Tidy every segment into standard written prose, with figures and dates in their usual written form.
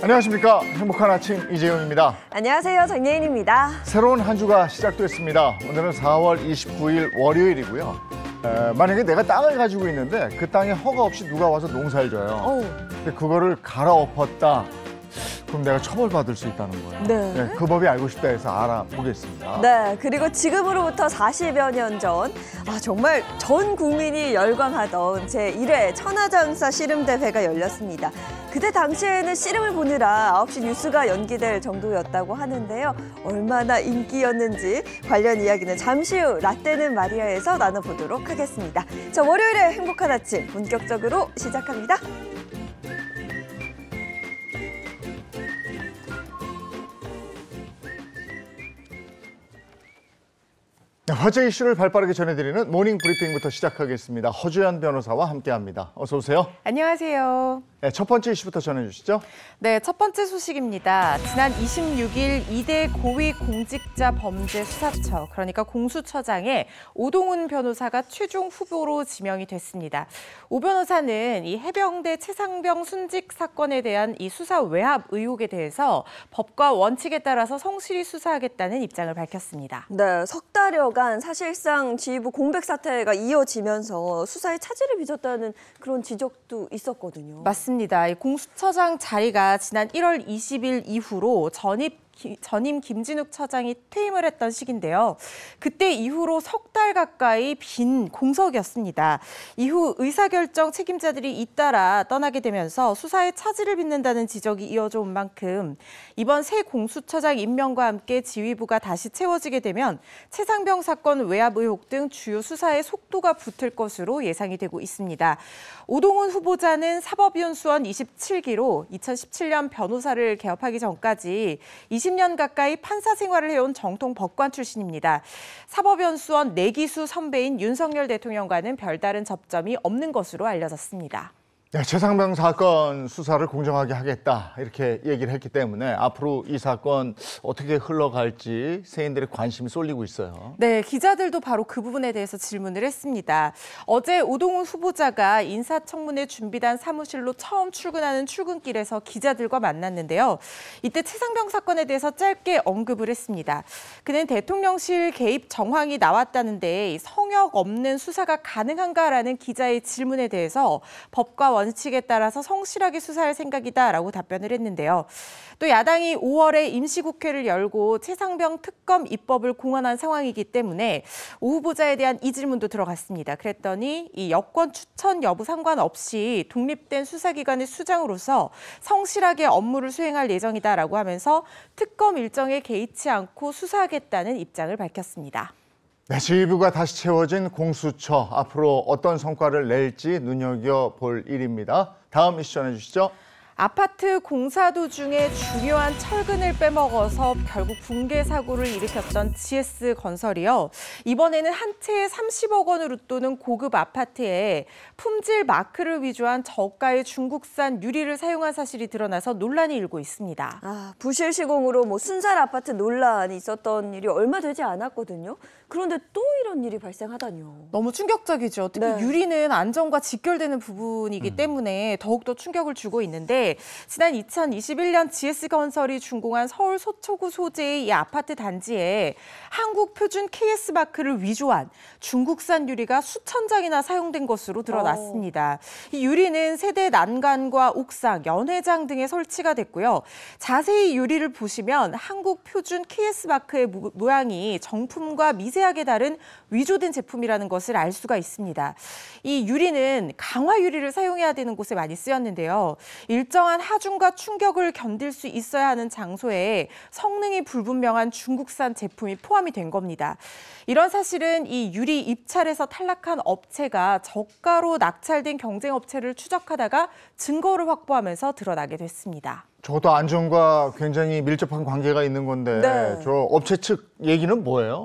안녕하십니까. 행복한 아침 이재용입니다. 안녕하세요. 정예인입니다. 새로운 한 주가 시작됐습니다. 오늘은 4월 29일 월요일이고요. 만약에 내가 땅을 가지고 있는데 그 땅에 허가 없이 누가 와서 농사를 져요. 근데 그거를 갈아엎었다. 그럼 내가 처벌받을 수 있다는 거예요. 네. 그 법이 알고 싶다 해서 알아보겠습니다. 네, 그리고 지금으로부터 40여 년 전, 정말 전 국민이 열광하던 제1회 천하장사 씨름대회가 열렸습니다. 그때 당시에는 씨름을 보느라 9시 뉴스가 연기될 정도였다고 하는데요. 얼마나 인기였는지 관련 이야기는 잠시 후 라떼는 마리아에서 나눠보도록 하겠습니다. 자, 월요일에 행복한 아침 본격적으로 시작합니다. 화제 이슈를 발빠르게 전해드리는 모닝 브리핑부터 시작하겠습니다. 허주연 변호사와 함께합니다. 어서 오세요. 안녕하세요. 네, 첫 번째 이슈부터 전해주시죠. 네, 첫 번째 소식입니다. 지난 26일 2대 고위공직자범죄수사처, 그러니까 공수처장에 오동훈 변호사가 최종 후보로 지명이 됐습니다. 오 변호사는 이 해병대 최상병 순직 사건에 대한 이 수사 외압 의혹에 대해서 법과 원칙에 따라서 성실히 수사하겠다는 입장을 밝혔습니다. 네, 석 달여간 사실상 지휘부 공백 사태가 이어지면서 수사에 차질을 빚었다는 그런 지적도 있었거든요. 맞습니다. 이 공수처장 자리가 지난 1월 20일 이후로 전임 김진욱 처장이 퇴임을 했던 시기인데요. 그때 이후로 석 달 가까이 빈 공석이었습니다. 이후 의사결정 책임자들이 잇따라 떠나게 되면서 수사에 차질을 빚는다는 지적이 이어져 온 만큼 이번 새 공수처장 임명과 함께 지휘부가 다시 채워지게 되면 최상병 사건 외압 의혹 등 주요 수사에 속도가 붙을 것으로 예상이 되고 있습니다. 오동훈 후보자는 사법연수원 27기로 2017년 변호사를 개업하기 전까지 20년 가까이 판사 생활을 해온 정통 법관 출신입니다. 사법연수원 내기수 선배인 윤석열 대통령과는 별다른 접점이 없는 것으로 알려졌습니다. 네, 최상병 사건 수사를 공정하게 하겠다 이렇게 얘기를 했기 때문에 앞으로 이 사건 어떻게 흘러갈지 세인들의 관심이 쏠리고 있어요. 네, 기자들도 바로 그 부분에 대해서 질문을 했습니다. 어제 오동훈 후보자가 인사청문회 준비단 사무실로 처음 출근하는 출근길에서 기자들과 만났는데요. 이때 최상병 사건에 대해서 짧게 언급을 했습니다. 그는 대통령실 개입 정황이 나왔다는데 성역 없는 수사가 가능한가라는 기자의 질문에 대해서 법과 원칙에 따라서 성실하게 수사할 생각이다라고 답변을 했는데요. 또 야당이 5월에 임시국회를 열고 최상병 특검 입법을 공언한 상황이기 때문에 오 후보자에 대한 이 질문도 들어갔습니다. 그랬더니 이 여권 추천 여부 상관없이 독립된 수사기관의 수장으로서 성실하게 업무를 수행할 예정이다라고 하면서 특검 일정에 개의치 않고 수사하겠다는 입장을 밝혔습니다. 네, 지휘부가 다시 채워진 공수처, 앞으로 어떤 성과를 낼지 눈여겨볼 일입니다. 다음 이슈 전해주시죠. 아파트 공사 도중에 중요한 철근을 빼먹어서 결국 붕괴 사고를 일으켰던 GS건설이요. 이번에는 한 채에 30억 원을 웃도는 고급 아파트에 품질 마크를 위조한 저가의 중국산 유리를 사용한 사실이 드러나서 논란이 일고 있습니다. 부실 시공으로 순살 아파트 논란이 있었던 일이 얼마 되지 않았거든요. 그런데 또 이런 일이 발생하다니요. 너무 충격적이죠. 특히 네. 유리는 안전과 직결되는 부분이기 때문에 더욱더 충격을 주고 있는데 지난 2021년 GS건설이 준공한 서울 서초구 소재의 이 아파트 단지에 한국 표준 KS 마크를 위조한 중국산 유리가 수천 장이나 사용된 것으로 드러났습니다. 이 유리는 세대 난간과 옥상, 연회장 등에 설치가 됐고요. 자세히 유리를 보시면 한국 표준 KS 마크의 모양이 정품과 미세하게 다른 위조된 제품이라는 것을 알 수가 있습니다. 이 유리는 강화 유리를 사용해야 되는 곳에 많이 쓰였는데요. 일정한 하중과 충격을 견딜 수 있어야 하는 장소에 성능이 불분명한 중국산 제품이 포함이 된 겁니다. 이런 사실은 이 유리 입찰에서 탈락한 업체가 저가로 낙찰된 경쟁 업체를 추적하다가 증거를 확보하면서 드러나게 됐습니다. 저것도 안전과 굉장히 밀접한 관계가 있는 건데 네. 저 업체 측 얘기는 뭐예요?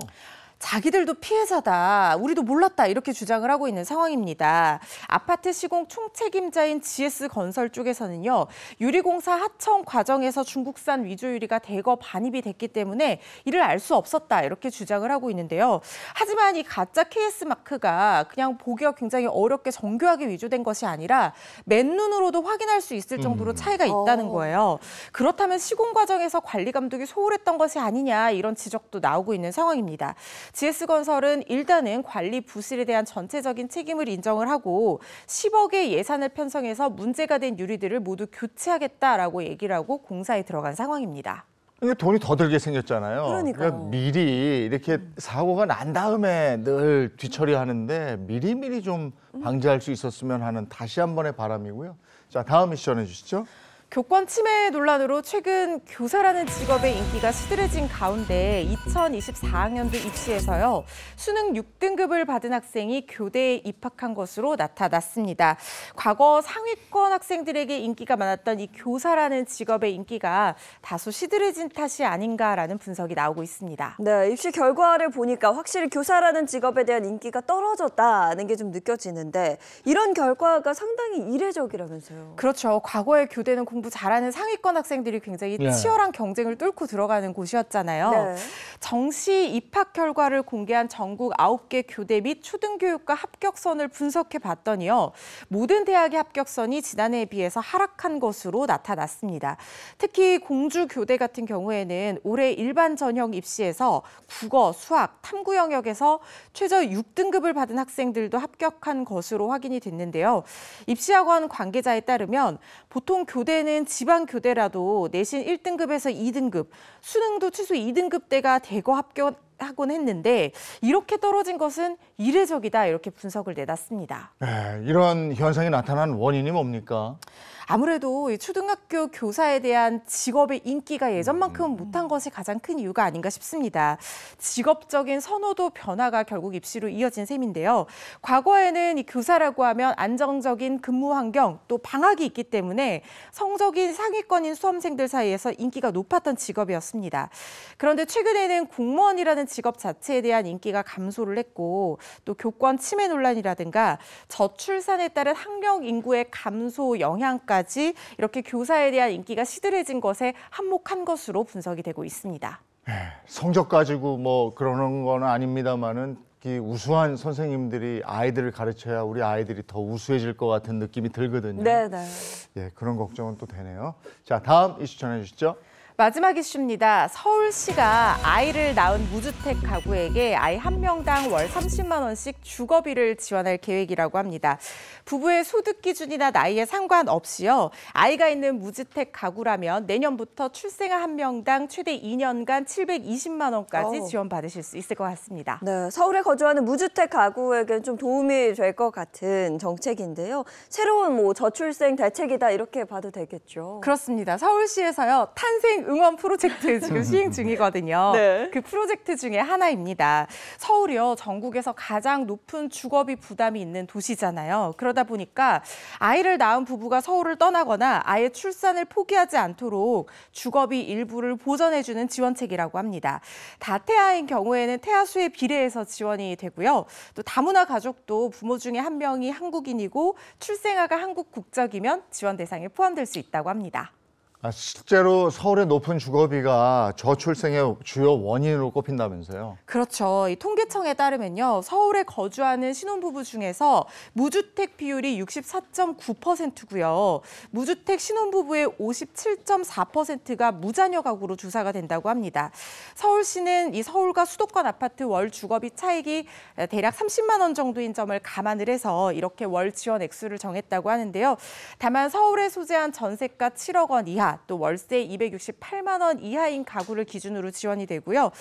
자기들도 피해자다, 우리도 몰랐다 이렇게 주장을 하고 있는 상황입니다. 아파트 시공 총책임자인 GS건설 쪽에서는요. 유리공사 하청 과정에서 중국산 위조 유리가 대거 반입이 됐기 때문에 이를 알 수 없었다 이렇게 주장을 하고 있는데요. 하지만 이 가짜 KS 마크가 그냥 보기가 굉장히 어렵게 정교하게 위조된 것이 아니라 맨눈으로도 확인할 수 있을 정도로 차이가 있다는 거예요. 그렇다면 시공 과정에서 관리 감독이 소홀했던 것이 아니냐 이런 지적도 나오고 있는 상황입니다. GS건설은 일단은 관리 부실에 대한 전체적인 책임을 인정을 하고 10억의 예산을 편성해서 문제가 된 유리들을 모두 교체하겠다라고 얘기를 하고 공사에 들어간 상황입니다. 이게 돈이 더 들게 생겼잖아요. 그러니까요. 그러니까 미리 이렇게 사고가 난 다음에 늘 뒤처리하는데 미리미리 좀 방지할 수 있었으면 하는 다시 한 번의 바람이고요. 자, 다음 이슈 전해주시죠. 교권 침해 논란으로 최근 교사라는 직업의 인기가 시들해진 가운데 2024학년도 입시에서요. 수능 6등급을 받은 학생이 교대에 입학한 것으로 나타났습니다. 과거 상위권 학생들에게 인기가 많았던 이 교사라는 직업의 인기가 다소 시들해진 탓이 아닌가라는 분석이 나오고 있습니다. 네, 입시 결과를 보니까 확실히 교사라는 직업에 대한 인기가 떨어졌다는 게 좀 느껴지는데 이런 결과가 상당히 이례적이라면서요. 그렇죠. 과거에 교대는 공부 잘하는 상위권 학생들이 굉장히 치열한 경쟁을 뚫고 들어가는 곳이었잖아요. 네. 정시 입학 결과를 공개한 전국 9개 교대 및 초등교육과 합격선을 분석해 봤더니요. 모든 대학의 합격선이 지난해에 비해서 하락한 것으로 나타났습니다. 특히 공주교대 같은 경우에는 올해 일반 전형 입시에서 국어, 수학, 탐구 영역에서 최저 6등급을 받은 학생들도 합격한 것으로 확인이 됐는데요. 입시학원 관계자에 따르면 보통 교대는 지방 교대라도 내신 1등급에서 2등급, 수능도 최소 2등급대가 대거 합격하곤 했는데 이렇게 떨어진 것은 이례적이다 이렇게 분석을 내놨습니다. 네, 이런 현상이 나타난 원인이 뭡니까? 아무래도 이 초등학교 교사에 대한 직업의 인기가 예전만큼 못한 것이 가장 큰 이유가 아닌가 싶습니다. 직업적인 선호도 변화가 결국 입시로 이어진 셈인데요. 과거에는 이 교사라고 하면 안정적인 근무 환경 또 방학이 있기 때문에 성적이 상위권인 수험생들 사이에서 인기가 높았던 직업이었습니다. 그런데 최근에는 공무원이라는 직업 자체에 대한 인기가 감소를 했고 또 교권 침해 논란이라든가 저출산에 따른 학령 인구의 감소 영향까지 이렇게 교사에 대한 인기가 시들해진 것에 한몫한 것으로 분석이 되고 있습니다. 성적 가지고 뭐 그러는 건 아닙니다만은 이 우수한 선생님들이 아이들을 가르쳐야 우리 아이들이 더 우수해질 것 같은 느낌이 들거든요. 네, 네. 예, 그런 걱정은 또 되네요. 자, 다음 이슈 전해주시죠. 마지막 이슈입니다. 서울시가 아이를 낳은 무주택 가구에게 아이 한 명당 월 30만 원씩 주거비를 지원할 계획이라고 합니다. 부부의 소득 기준이나 나이에 상관없이요. 아이가 있는 무주택 가구라면 내년부터 출생아 한 명당 최대 2년간 720만 원까지 지원받으실 수 있을 것 같습니다. 네, 서울에 거주하는 무주택 가구에겐 좀 도움이 될 것 같은 정책인데요. 새로운 뭐 저출생 대책이다 이렇게 봐도 되겠죠. 그렇습니다. 서울시에서요. 탄생 응원 프로젝트 지금 시행 중이거든요. 네. 그 프로젝트 중에 하나입니다. 서울이요. 전국에서 가장 높은 주거비 부담이 있는 도시잖아요. 그러다 보니까 아이를 낳은 부부가 서울을 떠나거나 아예 출산을 포기하지 않도록 주거비 일부를 보전해주는 지원책이라고 합니다. 다태아인 경우에는 태아 수에 비례해서 지원이 되고요. 또 다문화 가족도 부모 중에 한 명이 한국인이고 출생아가 한국 국적이면 지원 대상에 포함될 수 있다고 합니다. 실제로 서울의 높은 주거비가 저출생의 주요 원인으로 꼽힌다면서요? 그렇죠. 이 통계청에 따르면요. 서울에 거주하는 신혼부부 중에서 무주택 비율이 64.9%고요. 무주택 신혼부부의 57.4%가 무자녀 가구로 조사가 된다고 합니다. 서울시는 이 서울과 수도권 아파트 월 주거비 차익이 대략 30만 원 정도인 점을 감안을 해서 이렇게 월 지원 액수를 정했다고 하는데요. 다만 서울에 소재한 전세가 7억 원 이하 또 월세 268만 원 이하인 가구를 기준으로 지원이 되고요.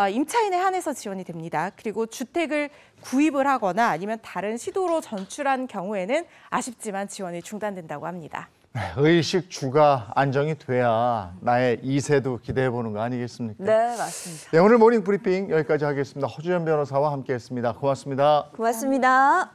임차인에 한해서 지원이 됩니다. 그리고 주택을 구입을 하거나 아니면 다른 시도로 전출한 경우에는 아쉽지만 지원이 중단된다고 합니다. 의식 주가 안정이 돼야 나의 2세도 기대해보는 거 아니겠습니까? 네, 맞습니다. 네, 오늘 모닝 브리핑 여기까지 하겠습니다. 허주연 변호사와 함께했습니다. 고맙습니다. 고맙습니다.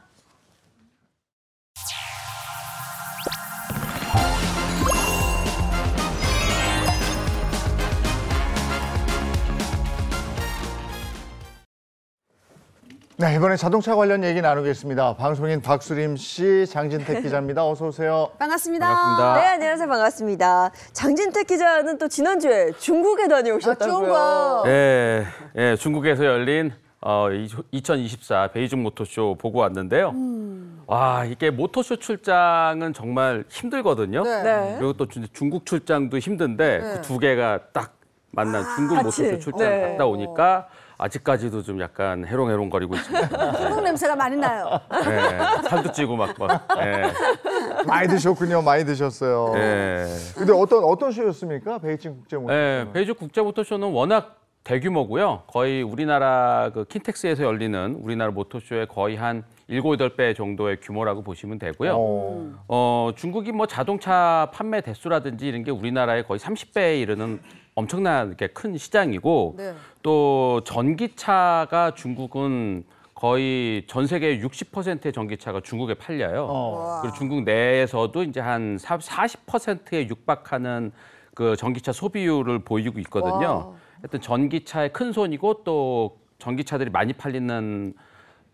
네, 이번에 자동차 관련 얘기 나누겠습니다. 방송인 박수림 씨, 장진택 기자입니다. 어서 오세요. 반갑습니다. 반갑습니다. 네, 안녕하세요. 반갑습니다. 장진택 기자는 또 지난주에 중국에 다녀오셨다고요. 좋은 거. 예, 예, 중국에서 열린 2024 베이징 모터쇼 보고 왔는데요. 와, 이게 모터쇼 출장은 정말 힘들거든요. 네. 그리고 또 중국 출장도 힘든데 그 두 개가 딱 만난 중국 같이. 모터쇼 출장 네. 갔다 오니까 아직까지도 좀 약간 해롱해롱거리고 있습니다. 한국 냄새가 많이 나요. 예, 살도 찌고 막. 예, 많이 드셨군요. 많이 드셨어요. 예. 근데 어떤 쇼였습니까? 베이징 국제 모터쇼. 네, 베이징 국제 모터쇼는 워낙 대규모고요. 거의 우리나라 그 킨텍스에서 열리는 우리나라 모터쇼의 거의 한 7, 8배 정도의 규모라고 보시면 되고요. 중국이 뭐 자동차 판매 대수라든지 이런 게 우리나라의 거의 30배에 이르는 엄청나게 큰 시장이고 네. 또 전기차가 중국은 거의 전 세계 60%의 전기차가 중국에 팔려요. 그리고 중국 내에서도 이제 한 40%에 육박하는 그 전기차 소비율을 보이고 있거든요. 하여튼 전기차의 큰 손이고 또 전기차들이 많이 팔리는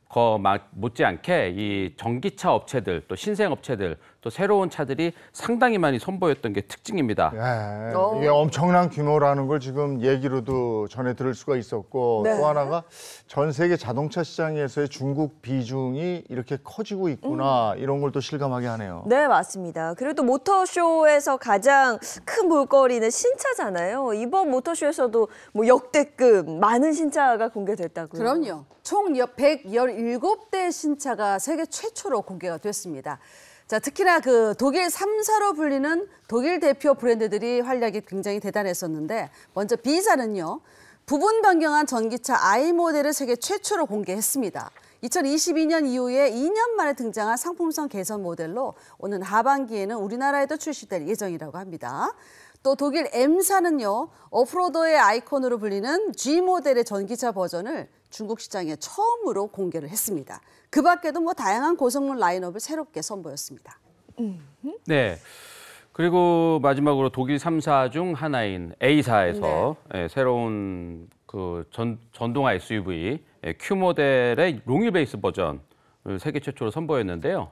거 못지않게 이 전기차 업체들 또 신생 업체들 또 새로운 차들이 상당히 많이 선보였던 게 특징입니다. 예, 이게 엄청난 규모라는 걸 지금 얘기로도 전해 들을 수가 있었고 네. 또 하나가 전 세계 자동차 시장에서의 중국 비중이 이렇게 커지고 있구나 이런 걸 또 실감하게 하네요. 네, 맞습니다. 그리고 또 모터쇼에서 가장 큰 볼거리는 신차잖아요. 이번 모터쇼에서도 뭐 역대급 많은 신차가 공개됐다고요. 그럼요. 총 117대 신차가 세계 최초로 공개가 됐습니다. 자, 특히나 그 독일 3사로 불리는 독일 대표 브랜드들이 활약이 굉장히 대단했었는데 먼저 B사는요. 부분 변경한 전기차 I 모델을 세계 최초로 공개했습니다. 2022년 이후에 2년 만에 등장한 상품성 개선 모델로 오는 하반기에는 우리나라에도 출시될 예정이라고 합니다. 또 독일 M사는요. 오프로더의 아이콘으로 불리는 G 모델의 전기차 버전을 중국 시장에 처음으로 공개를 했습니다. 그 밖에도 뭐 다양한 고성능 라인업을 새롭게 선보였습니다. 네. 그리고 마지막으로 독일 3사 중 하나인 A사에서 새로운 그 전동화 SUV Q 모델의 롱휠 베이스 버전을 세계 최초로 선보였는데요.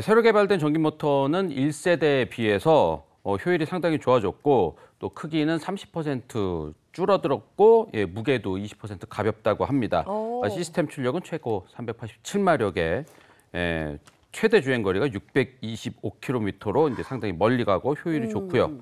새로 개발된 전기 모터는 1세대에 비해서 효율이 상당히 좋아졌고 또 크기는 30% 줄어들었고 무게도 20% 가볍다고 합니다. 시스템 출력은 최고 387마력에 최대 주행 거리가 625km로 이제 상당히 멀리 가고 효율이 좋고요.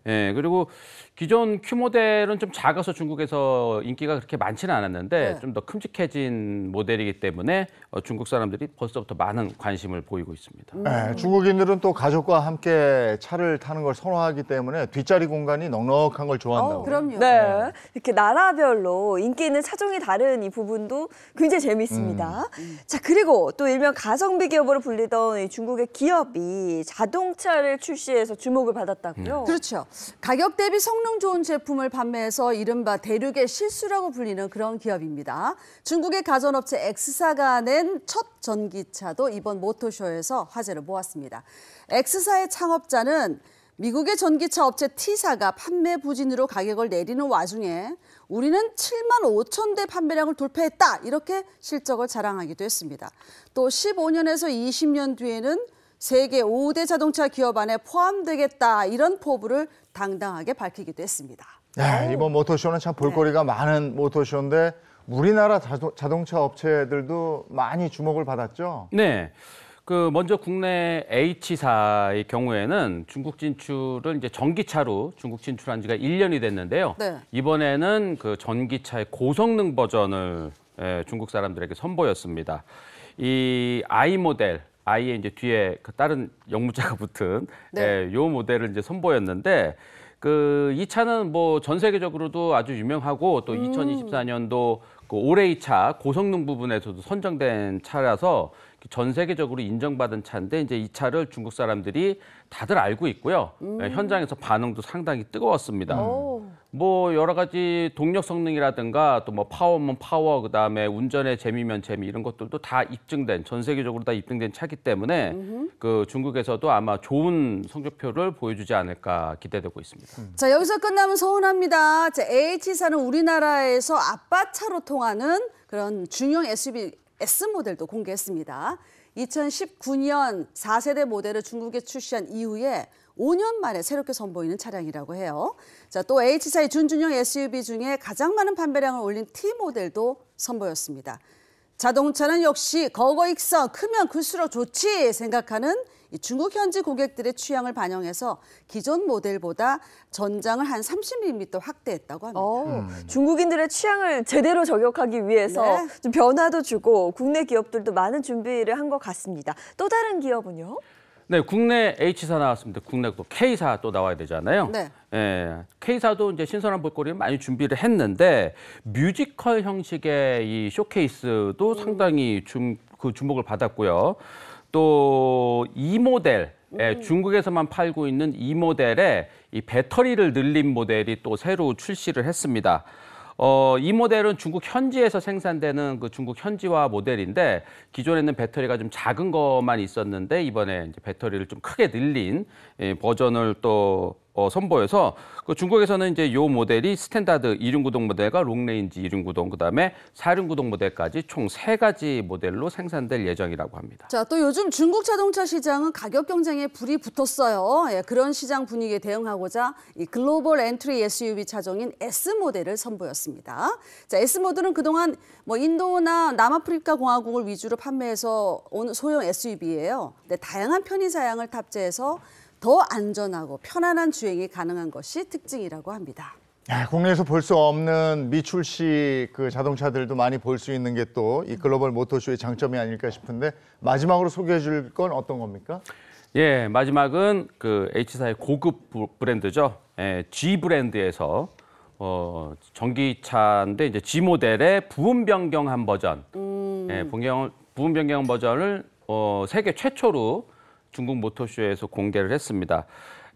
그리고 기존 Q 모델은 좀 작아서 중국에서 인기가 그렇게 많지는 않았는데 좀 더 큼직해진 모델이기 때문에 중국 사람들이 벌써부터 많은 관심을 보이고 있습니다. 네, 중국인들은 또 가족과 함께 차를 타는 걸 선호하기 때문에 뒷자리 공간이 넉넉한 걸 좋아한다고. 그럼요. 네. 이렇게 나라별로 인기 있는 차종이 다른 이 부분도 굉장히 재미있습니다. 자, 그리고 또 일명 가성비 기업으로 불리던 이 중국의 기업이 자동차를 출시해서 주목을 받았다고요. 그렇죠. 가격 대비 성능 좋은 제품을 판매해서 이른바 대륙의 실수라고 불리는 그런 기업입니다. 중국의 가전업체 X사가 낸 첫 전기차도 이번 모터쇼에서 화제를 모았습니다. X사의 창업자는 미국의 전기차 업체 T사가 판매 부진으로 가격을 내리는 와중에 우리는 7만 5천 대 판매량을 돌파했다. 이렇게 실적을 자랑하기도 했습니다. 또 15년에서 20년 뒤에는 세계 5대 자동차 기업 안에 포함되겠다. 이런 포부를 당당하게 밝히기도 했습니다. 네, 이번 모터쇼는 참 볼거리가 많은 모터쇼인데 우리나라 자동차 업체들도 많이 주목을 받았죠. 네. 그 먼저 국내 H사의 경우에는 중국 진출은 이제 전기차로 중국 진출한 지가 1년이 됐는데요. 네. 이번에는 그 전기차의 고성능 버전을 중국 사람들에게 선보였습니다. 이 I 모델, I에 이제 뒤에 그 다른 영문자가 붙은 요 모델을 이제 선보였는데 그 이 차는 뭐 전 세계적으로도 아주 유명하고 또 2024년도 그 올해의 차 고성능 부분에서도 선정된 차라서 전 세계적으로 인정받은 차인데 이제 이 차를 중국 사람들이 다들 알고 있고요. 현장에서 반응도 상당히 뜨거웠습니다. 뭐 여러 가지 동력 성능이라든가 또 뭐 파워면 파워, 그다음에 운전의 재미면 재미 이런 것들도 다 입증된, 전 세계적으로 다 입증된 차기 때문에 그 중국에서도 아마 좋은 성적표를 보여주지 않을까 기대되고 있습니다. 자, 여기서 끝나면 서운합니다. 자, H사는 우리나라에서 아빠차로 통하는 그런 중형 SUV S 모델도 공개했습니다. 2019년 4세대 모델을 중국에 출시한 이후에 5년 만에 새롭게 선보이는 차량이라고 해요. 자, 또 H사의 준중형 SUV 중에 가장 많은 판매량을 올린 T 모델도 선보였습니다. 자동차는 역시 거거익선, 크면 클수록 좋지 생각하는 이 중국 현지 고객들의 취향을 반영해서 기존 모델보다 전장을 한 30mm 확대했다고 합니다. 중국인들의 취향을 제대로 저격하기 위해서 네. 좀 변화도 주고 국내 기업들도 많은 준비를 한 것 같습니다. 또 다른 기업은요? 네, 국내 H사 나왔습니다. 국내 또 K사 또 나와야 되잖아요. 네. 예, K사도 이제 신선한 볼거리를 많이 준비를 했는데 뮤지컬 형식의 이 쇼케이스도 상당히 주목을 받았고요. 또 이 모델, 중국에서만 팔고 있는 이 모델에 이 배터리를 늘린 모델이 또 새로 출시를 했습니다. 이 모델은 중국 현지에서 생산되는 그 중국 현지화 모델인데 기존에는 배터리가 좀 작은 것만 있었는데 이번에 이제 배터리를 좀 크게 늘린 버전을 또 선보여서 그 중국에서는 이제 이 모델이 스탠다드 2륜구동 모델과 롱레인지 2륜구동, 그다음에 4륜구동 모델까지 총 3가지 모델로 생산될 예정이라고 합니다. 자, 또 요즘 중국 자동차 시장은 가격 경쟁에 불이 붙었어요. 예, 그런 시장 분위기에 대응하고자 이 글로벌 엔트리 SUV 차종인 S 모델을 선보였습니다. 자, S 모델은 그동안 뭐 인도나 남아프리카 공화국을 위주로 판매해서 온 소형 SUV예요. 근데 다양한 편의 사양을 탑재해서 더 안전하고 편안한 주행이 가능한 것이 특징이라고 합니다. 야, 국내에서 볼 수 없는 미출시 그 자동차들도 많이 볼 수 있는 게 또 이 글로벌 모터쇼의 장점이 아닐까 싶은데 마지막으로 소개해 줄 건 어떤 겁니까? 예, 마지막은 그 H사의 고급 브랜드죠. G 브랜드에서 전기차인데 이제 G 모델의 부분 변경한 버전, 부분 변경 버전을 세계 최초로 중국 모터쇼에서 공개를 했습니다.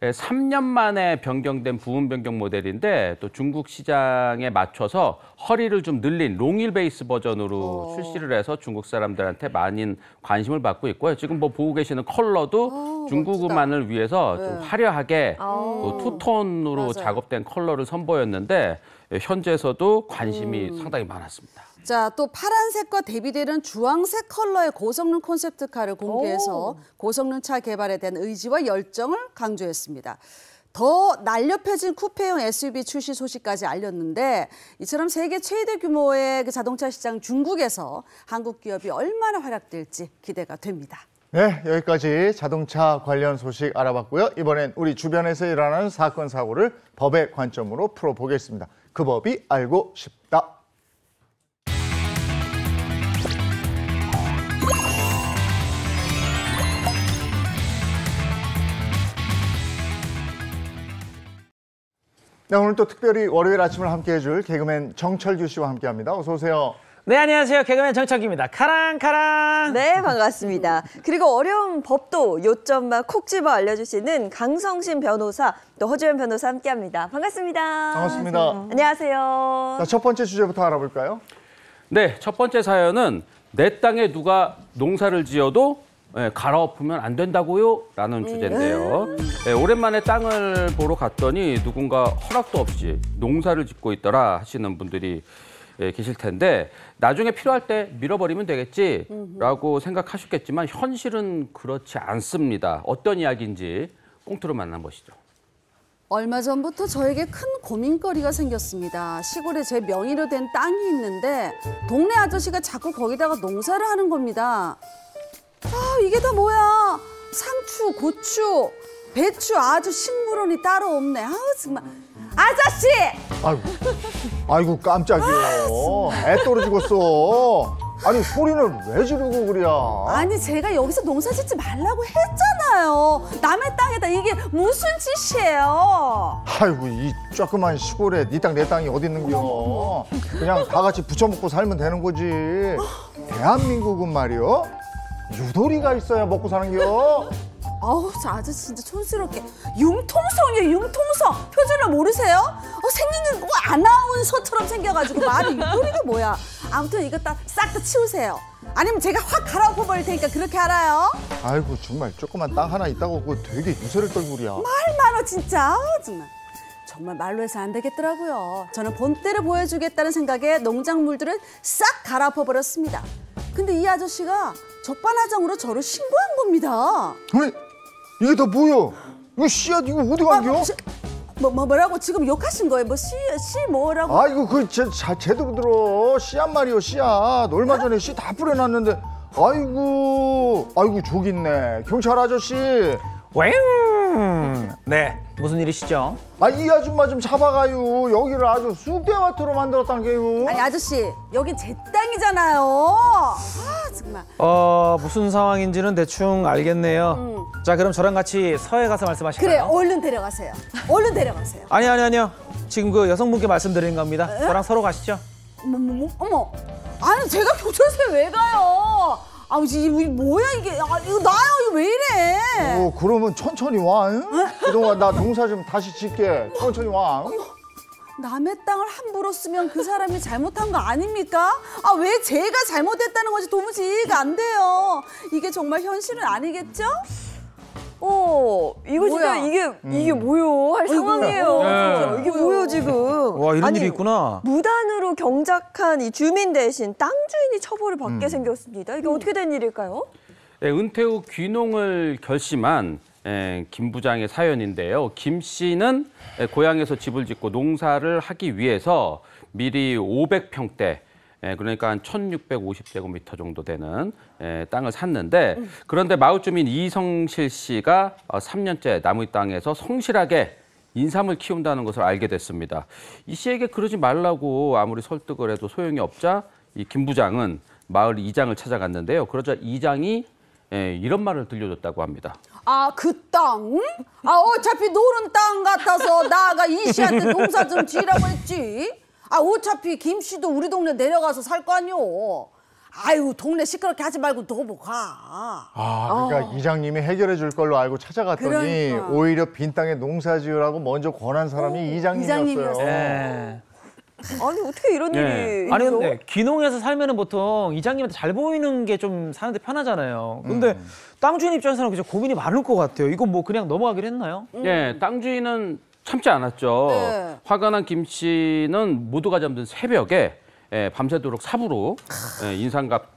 3년 만에 변경된 부분 변경 모델인데 또 중국 시장에 맞춰서 허리를 좀 늘린 롱휠 베이스 버전으로 출시를 해서 중국 사람들한테 많은 관심을 받고 있고요. 지금 뭐 보고 계시는 컬러도 중국만을 위해서 좀 화려하게 또 투톤으로 맞아요. 작업된 컬러를 선보였는데 현지에서도 관심이 상당히 많았습니다. 자, 또 파란색과 대비되는 주황색 컬러의 고성능 콘셉트카를 공개해서 고성능 차 개발에 대한 의지와 열정을 강조했습니다. 더 날렵해진 쿠페형 SUV 출시 소식까지 알렸는데 이처럼 세계 최대 규모의 그 자동차 시장 중국에서 한국 기업이 얼마나 활약될지 기대가 됩니다. 네, 여기까지 자동차 관련 소식 알아봤고요. 이번엔 우리 주변에서 일어나는 사건, 사고를 법의 관점으로 풀어보겠습니다. 그 법이 알고 싶다. 네, 오늘 또 특별히 월요일 아침을 함께해 줄 개그맨 정철규 씨와 함께합니다. 어서 오세요. 네, 안녕하세요. 개그맨 정철규입니다. 카랑카랑. 네, 반갑습니다. 그리고 어려운 법도 요점만 콕 집어 알려주시는 강성신 변호사, 또 허주연 변호사 함께합니다. 반갑습니다. 반갑습니다. 안녕하세요. 자, 첫 번째 주제부터 알아볼까요? 네, 첫 번째 사연은 내 땅에 누가 농사를 지어도 갈아엎으면 안 된다고요? 라는 주제인데요. 오랜만에 땅을 보러 갔더니 누군가 허락도 없이 농사를 짓고 있더라 하시는 분들이 계실 텐데 나중에 필요할 때 밀어버리면 되겠지 라고 생각하셨겠지만 현실은 그렇지 않습니다. 어떤 이야기인지 꽁트로 만나보시죠. 얼마 전부터 저에게 큰 고민거리가 생겼습니다. 시골에 제 명의로 된 땅이 있는데 동네 아저씨가 자꾸 거기다가 농사를 하는 겁니다. 아, 이게 다 뭐야? 상추, 고추, 배추, 아주 식물원이 따로 없네. 아우 정말. 아저씨! 아이고 깜짝이야. 애 떨어지겠어. 아니 소리는 왜 지르고 그래? 아니 제가 여기서 농사 짓지 말라고 했잖아요. 남의 땅에다 이게 무슨 짓이에요? 아이고 이 조그만 시골에 네 땅 내 땅이 어디 있는겨? 그냥 다 같이 부쳐먹고 살면 되는 거지. 대한민국은 말이요 유도리가 있어야 먹고 사는겨. 아우, 저 아저씨 진짜 촌스럽게. 융통성이에요, 융통성. 표준을 모르세요? 생긴 게 아나운서처럼 생겨가지고 말이 이게 뭐야. 아무튼 이거 싹 다 치우세요. 아니면 제가 확 갈아엎어 버릴 테니까 그렇게 알아요? 아이고 정말 조그만 땅 하나 있다고 그거 되게 유세를 떨구리야. 말 많어 진짜. 정말 말로 해서 안 되겠더라고요. 저는 본때를 보여주겠다는 생각에 농작물들을 싹 갈아엎어 버렸습니다. 근데 이 아저씨가 적반하장으로 저를 신고한 겁니다. 아니 이게 다 뭐야? 이거 씨앗 이거 어디 간겨? 뭐라고 지금 욕하신 거예요? 씨 뭐라고? 아 이거 그 제대로 들어. 씨앗 말이요 씨앗. 얼마 전에 씨 다 뿌려놨는데 아이고 저기 있네. 경찰 아저씨. 네, 무슨 일이시죠? 아 이 아줌마 좀 잡아가요. 여기를 아주 쑥대밭으로 만들었단 게요. 아니 아저씨 여긴 제 땅이잖아요. 아 정말. 무슨 상황인지는 대충 알겠네요. 자, 그럼 저랑 같이 서해 가서 말씀하실까요? 그래 얼른 데려가세요. 얼른 데려가세요. 아니요. 지금 그 여성분께 말씀드리는 겁니다. 저랑 서로 가시죠. 어머. 아니 제가 교철소에 왜 가요? 아 이게 뭐야 이게? 이거 나요 이거 왜 이래? 그러면 천천히 와. 응? 그동안 나 농사 좀 다시 짓게. 천천히 와. 응? 남의 땅을 함부로 쓰면 그 사람이 잘못한 거 아닙니까? 아 왜 제가 잘못했다는 건지 도무지 이해가 안 돼요. 이게 정말 현실은 아니겠죠? 이거 진짜 뭐야? 이게 뭐요? 할 상황이에요. 진짜. 이게 뭐요 지금? 와, 이런 아니, 일이 있구나. 무단으로 경작한 이 주민 대신 땅 주인이 처벌을 받게 생겼습니다. 이게 어떻게 된 일일까요? 네, 은퇴 후 귀농을 결심한 김 부장의 사연인데요. 김 씨는 고향에서 집을 짓고 농사를 하기 위해서 미리 500평대, 그러니까 한 1,650제곱미터 정도 되는 땅을 샀는데, 그런데 마을 주민 이성실 씨가 3년째 남의 땅에서 성실하게 인삼을 키운다는 것을 알게 됐습니다. 이 씨에게 그러지 말라고 아무리 설득을 해도 소용이 없자 이 김 부장은 마을 이장을 찾아갔는데요. 그러자 이장이 이런 말을 들려줬다고 합니다. 아 그 땅? 아 어차피 노른 땅 같아서 나가 이 씨한테 농사 좀 지으라고 했지. 아 어차피 김 씨도 우리 동네 내려가서 살 거 아니오. 아유 동네 시끄럽게 하지 말고 너뭐 가. 그러니까 이장님이 해결해 줄 걸로 알고 찾아갔더니 그러니까. 오히려 빈 땅에 농사 지으라고 먼저 권한 사람이 이장님이었어요. 네. 아니 어떻게 이런 일이? 아니 있어? 근데 귀농해서 살면은 보통 이장님한테 잘 보이는 게 좀 사는데 편하잖아요. 근데 땅 주인 입장에서는 진짜 고민이 많을 것 같아요. 이거 뭐 그냥 넘어가기로 했나요? 예, 땅 주인은 참지 않았죠. 네. 화가 난 김 씨는 모두가 잠든 새벽에 밤새도록 삽으로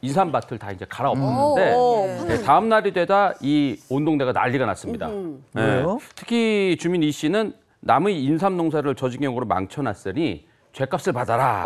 인삼밭을 다 이제 갈아엎었는데 다음 날이 되다 이 온 동네가 난리가 났습니다. 왜요? 특히 주민 이 씨는 남의 인삼 농사를 저지경으로 망쳐놨으니 죄값을 받아라.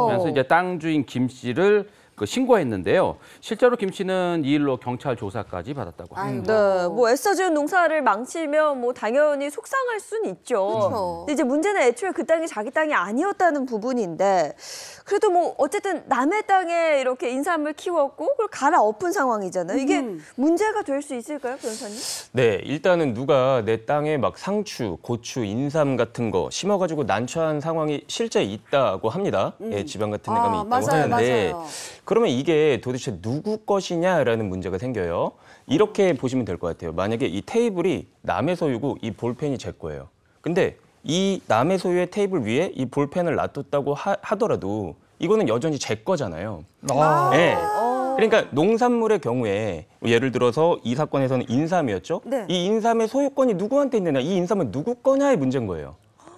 그래서 이제 땅 주인 김 씨를 신고했는데요. 실제로 김 씨는 이 일로 경찰 조사까지 받았다고 합니다. 네, 뭐 애써 지은 농사를 망치면 뭐 당연히 속상할 수는 있죠. 그쵸. 근데 이제 문제는 애초에 그 땅이 자기 땅이 아니었다는 부분인데 그래도 뭐 어쨌든 남의 땅에 이렇게 인삼을 키웠고 그걸 갈아엎은 상황이잖아요. 이게 문제가 될 수 있을까요, 변호사님? 네, 일단은 누가 내 땅에 막 상추, 고추, 인삼 같은 거 심어가지고 난처한 상황이 실제 있다고 합니다. 예, 지방 같은 데 가면 있다고 하는데 맞아요. 그러면 이게 도대체 누구 것이냐라는 문제가 생겨요. 이렇게 보시면 될 것 같아요. 만약에 이 테이블이 남의 소유고 이 볼펜이 제 거예요. 근데 이 남의 소유의 테이블 위에 이 볼펜을 놔뒀다고 하더라도 이거는 여전히 제 거잖아요. 네. 그러니까 농산물의 경우에 예를 들어서 이 사건에서는 인삼이었죠. 네. 이 인삼의 소유권이 누구한테 있느냐, 이 인삼은 누구 거냐의 문제인 거예요.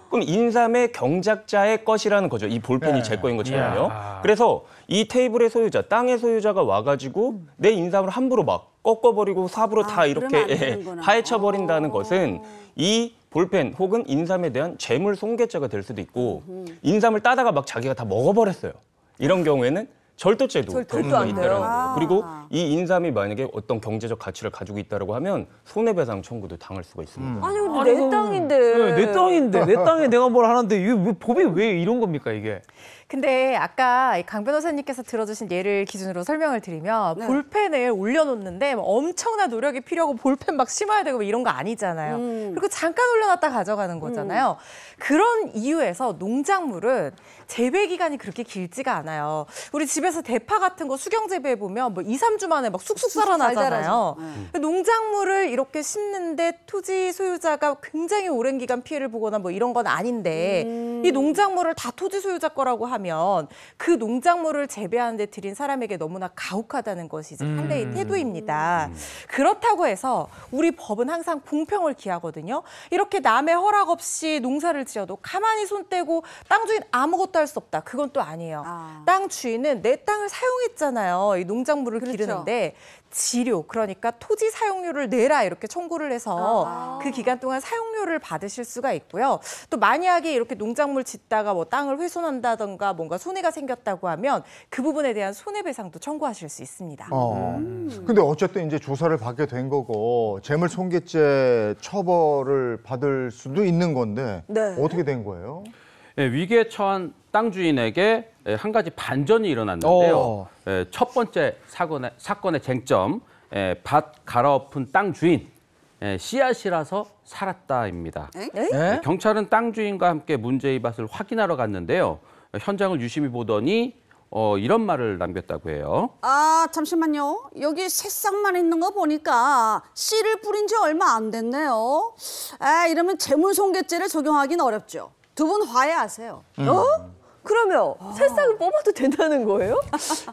그럼 인삼의 경작자의 것이라는 거죠. 이 볼펜이 제 거인 것처럼요. 그래서 이 테이블의 소유자, 땅의 소유자가 와가지고 내 인삼을 함부로 막 꺾어버리고 삽으로 다 이렇게 그러면 안 되는구나. 파헤쳐버린다는 것은 이 볼펜 혹은 인삼에 대한 재물 손괴죄가 될 수도 있고 인삼을 따다가 막 자기가 다 먹어버렸어요. 이런 경우에는 절도죄도 될 절도 수가 안 돼요. 있다는 거예요. 그리고 이 인삼이 만약에 어떤 경제적 가치를 가지고 있다고 하면 손해배상 청구도 당할 수가 있습니다. 아니 근데 내 땅인데. 네, 내 땅인데 내 땅에 내가 뭘 하는데 이게 법이 왜 이런 겁니까 이게? 근데 아까 강 변호사님께서 들어주신 예를 기준으로 설명을 드리면 볼펜을 올려놓는데 뭐 엄청난 노력이 필요하고 볼펜 막 심어야 되고 뭐 이런 거 아니잖아요. 그리고 잠깐 올려놨다 가져가는 거잖아요. 그런 이유에서 농작물은 재배 기간이 그렇게 길지가 않아요. 우리 집에서 대파 같은 거 수경 재배해 보면 뭐 2, 3주 만에 막 쑥쑥 살아나잖아요. 농작물을 이렇게 심는데 토지 소유자가 굉장히 오랜 기간 피해를 보거나 뭐 이런 건 아닌데 이 농작물을 다 토지 소유자 거라고 하면 그 농작물을 재배하는 데 들인 사람에게 너무나 가혹하다는 것이 이제 판례의 태도입니다. 그렇다고 해서 우리 법은 항상 공평을 기하거든요. 이렇게 남의 허락 없이 농사를 지어도 가만히 손 떼고 땅 주인 아무것도 할 수 없다. 그건 또 아니에요. 땅 주인은 내 땅을 사용했잖아요. 이 농작물을 기르는데 지료, 그러니까 토지 사용료를 내라 이렇게 청구를 해서 그 기간 동안 사용료를 받으실 수가 있고요. 또 만약에 이렇게 농작물 짓다가 뭐 땅을 훼손한다던가 뭔가 손해가 생겼다고 하면 그 부분에 대한 손해배상도 청구하실 수 있습니다. 근데 어쨌든 이제 조사를 받게 된 거고 재물 손괴죄 처벌을 받을 수도 있는 건데 어떻게 된 거예요? 네, 위기에 처한 땅 주인에게 한 가지 반전이 일어났는데요. 첫 번째 사건의 쟁점, 밭 갈아엎은 땅 주인, 씨앗이라서 살았다입니다. 경찰은 땅 주인과 함께 문제의 밭을 확인하러 갔는데요. 현장을 유심히 보더니 이런 말을 남겼다고 해요. 아, 잠시만요. 여기 새싹만 있는 거 보니까 씨를 뿌린 지 얼마 안 됐네요. 아, 이러면 재물손괴죄를 적용하기는 어렵죠. 두 분 화해하세요. 그러면 새싹을 뽑아도 된다는 거예요?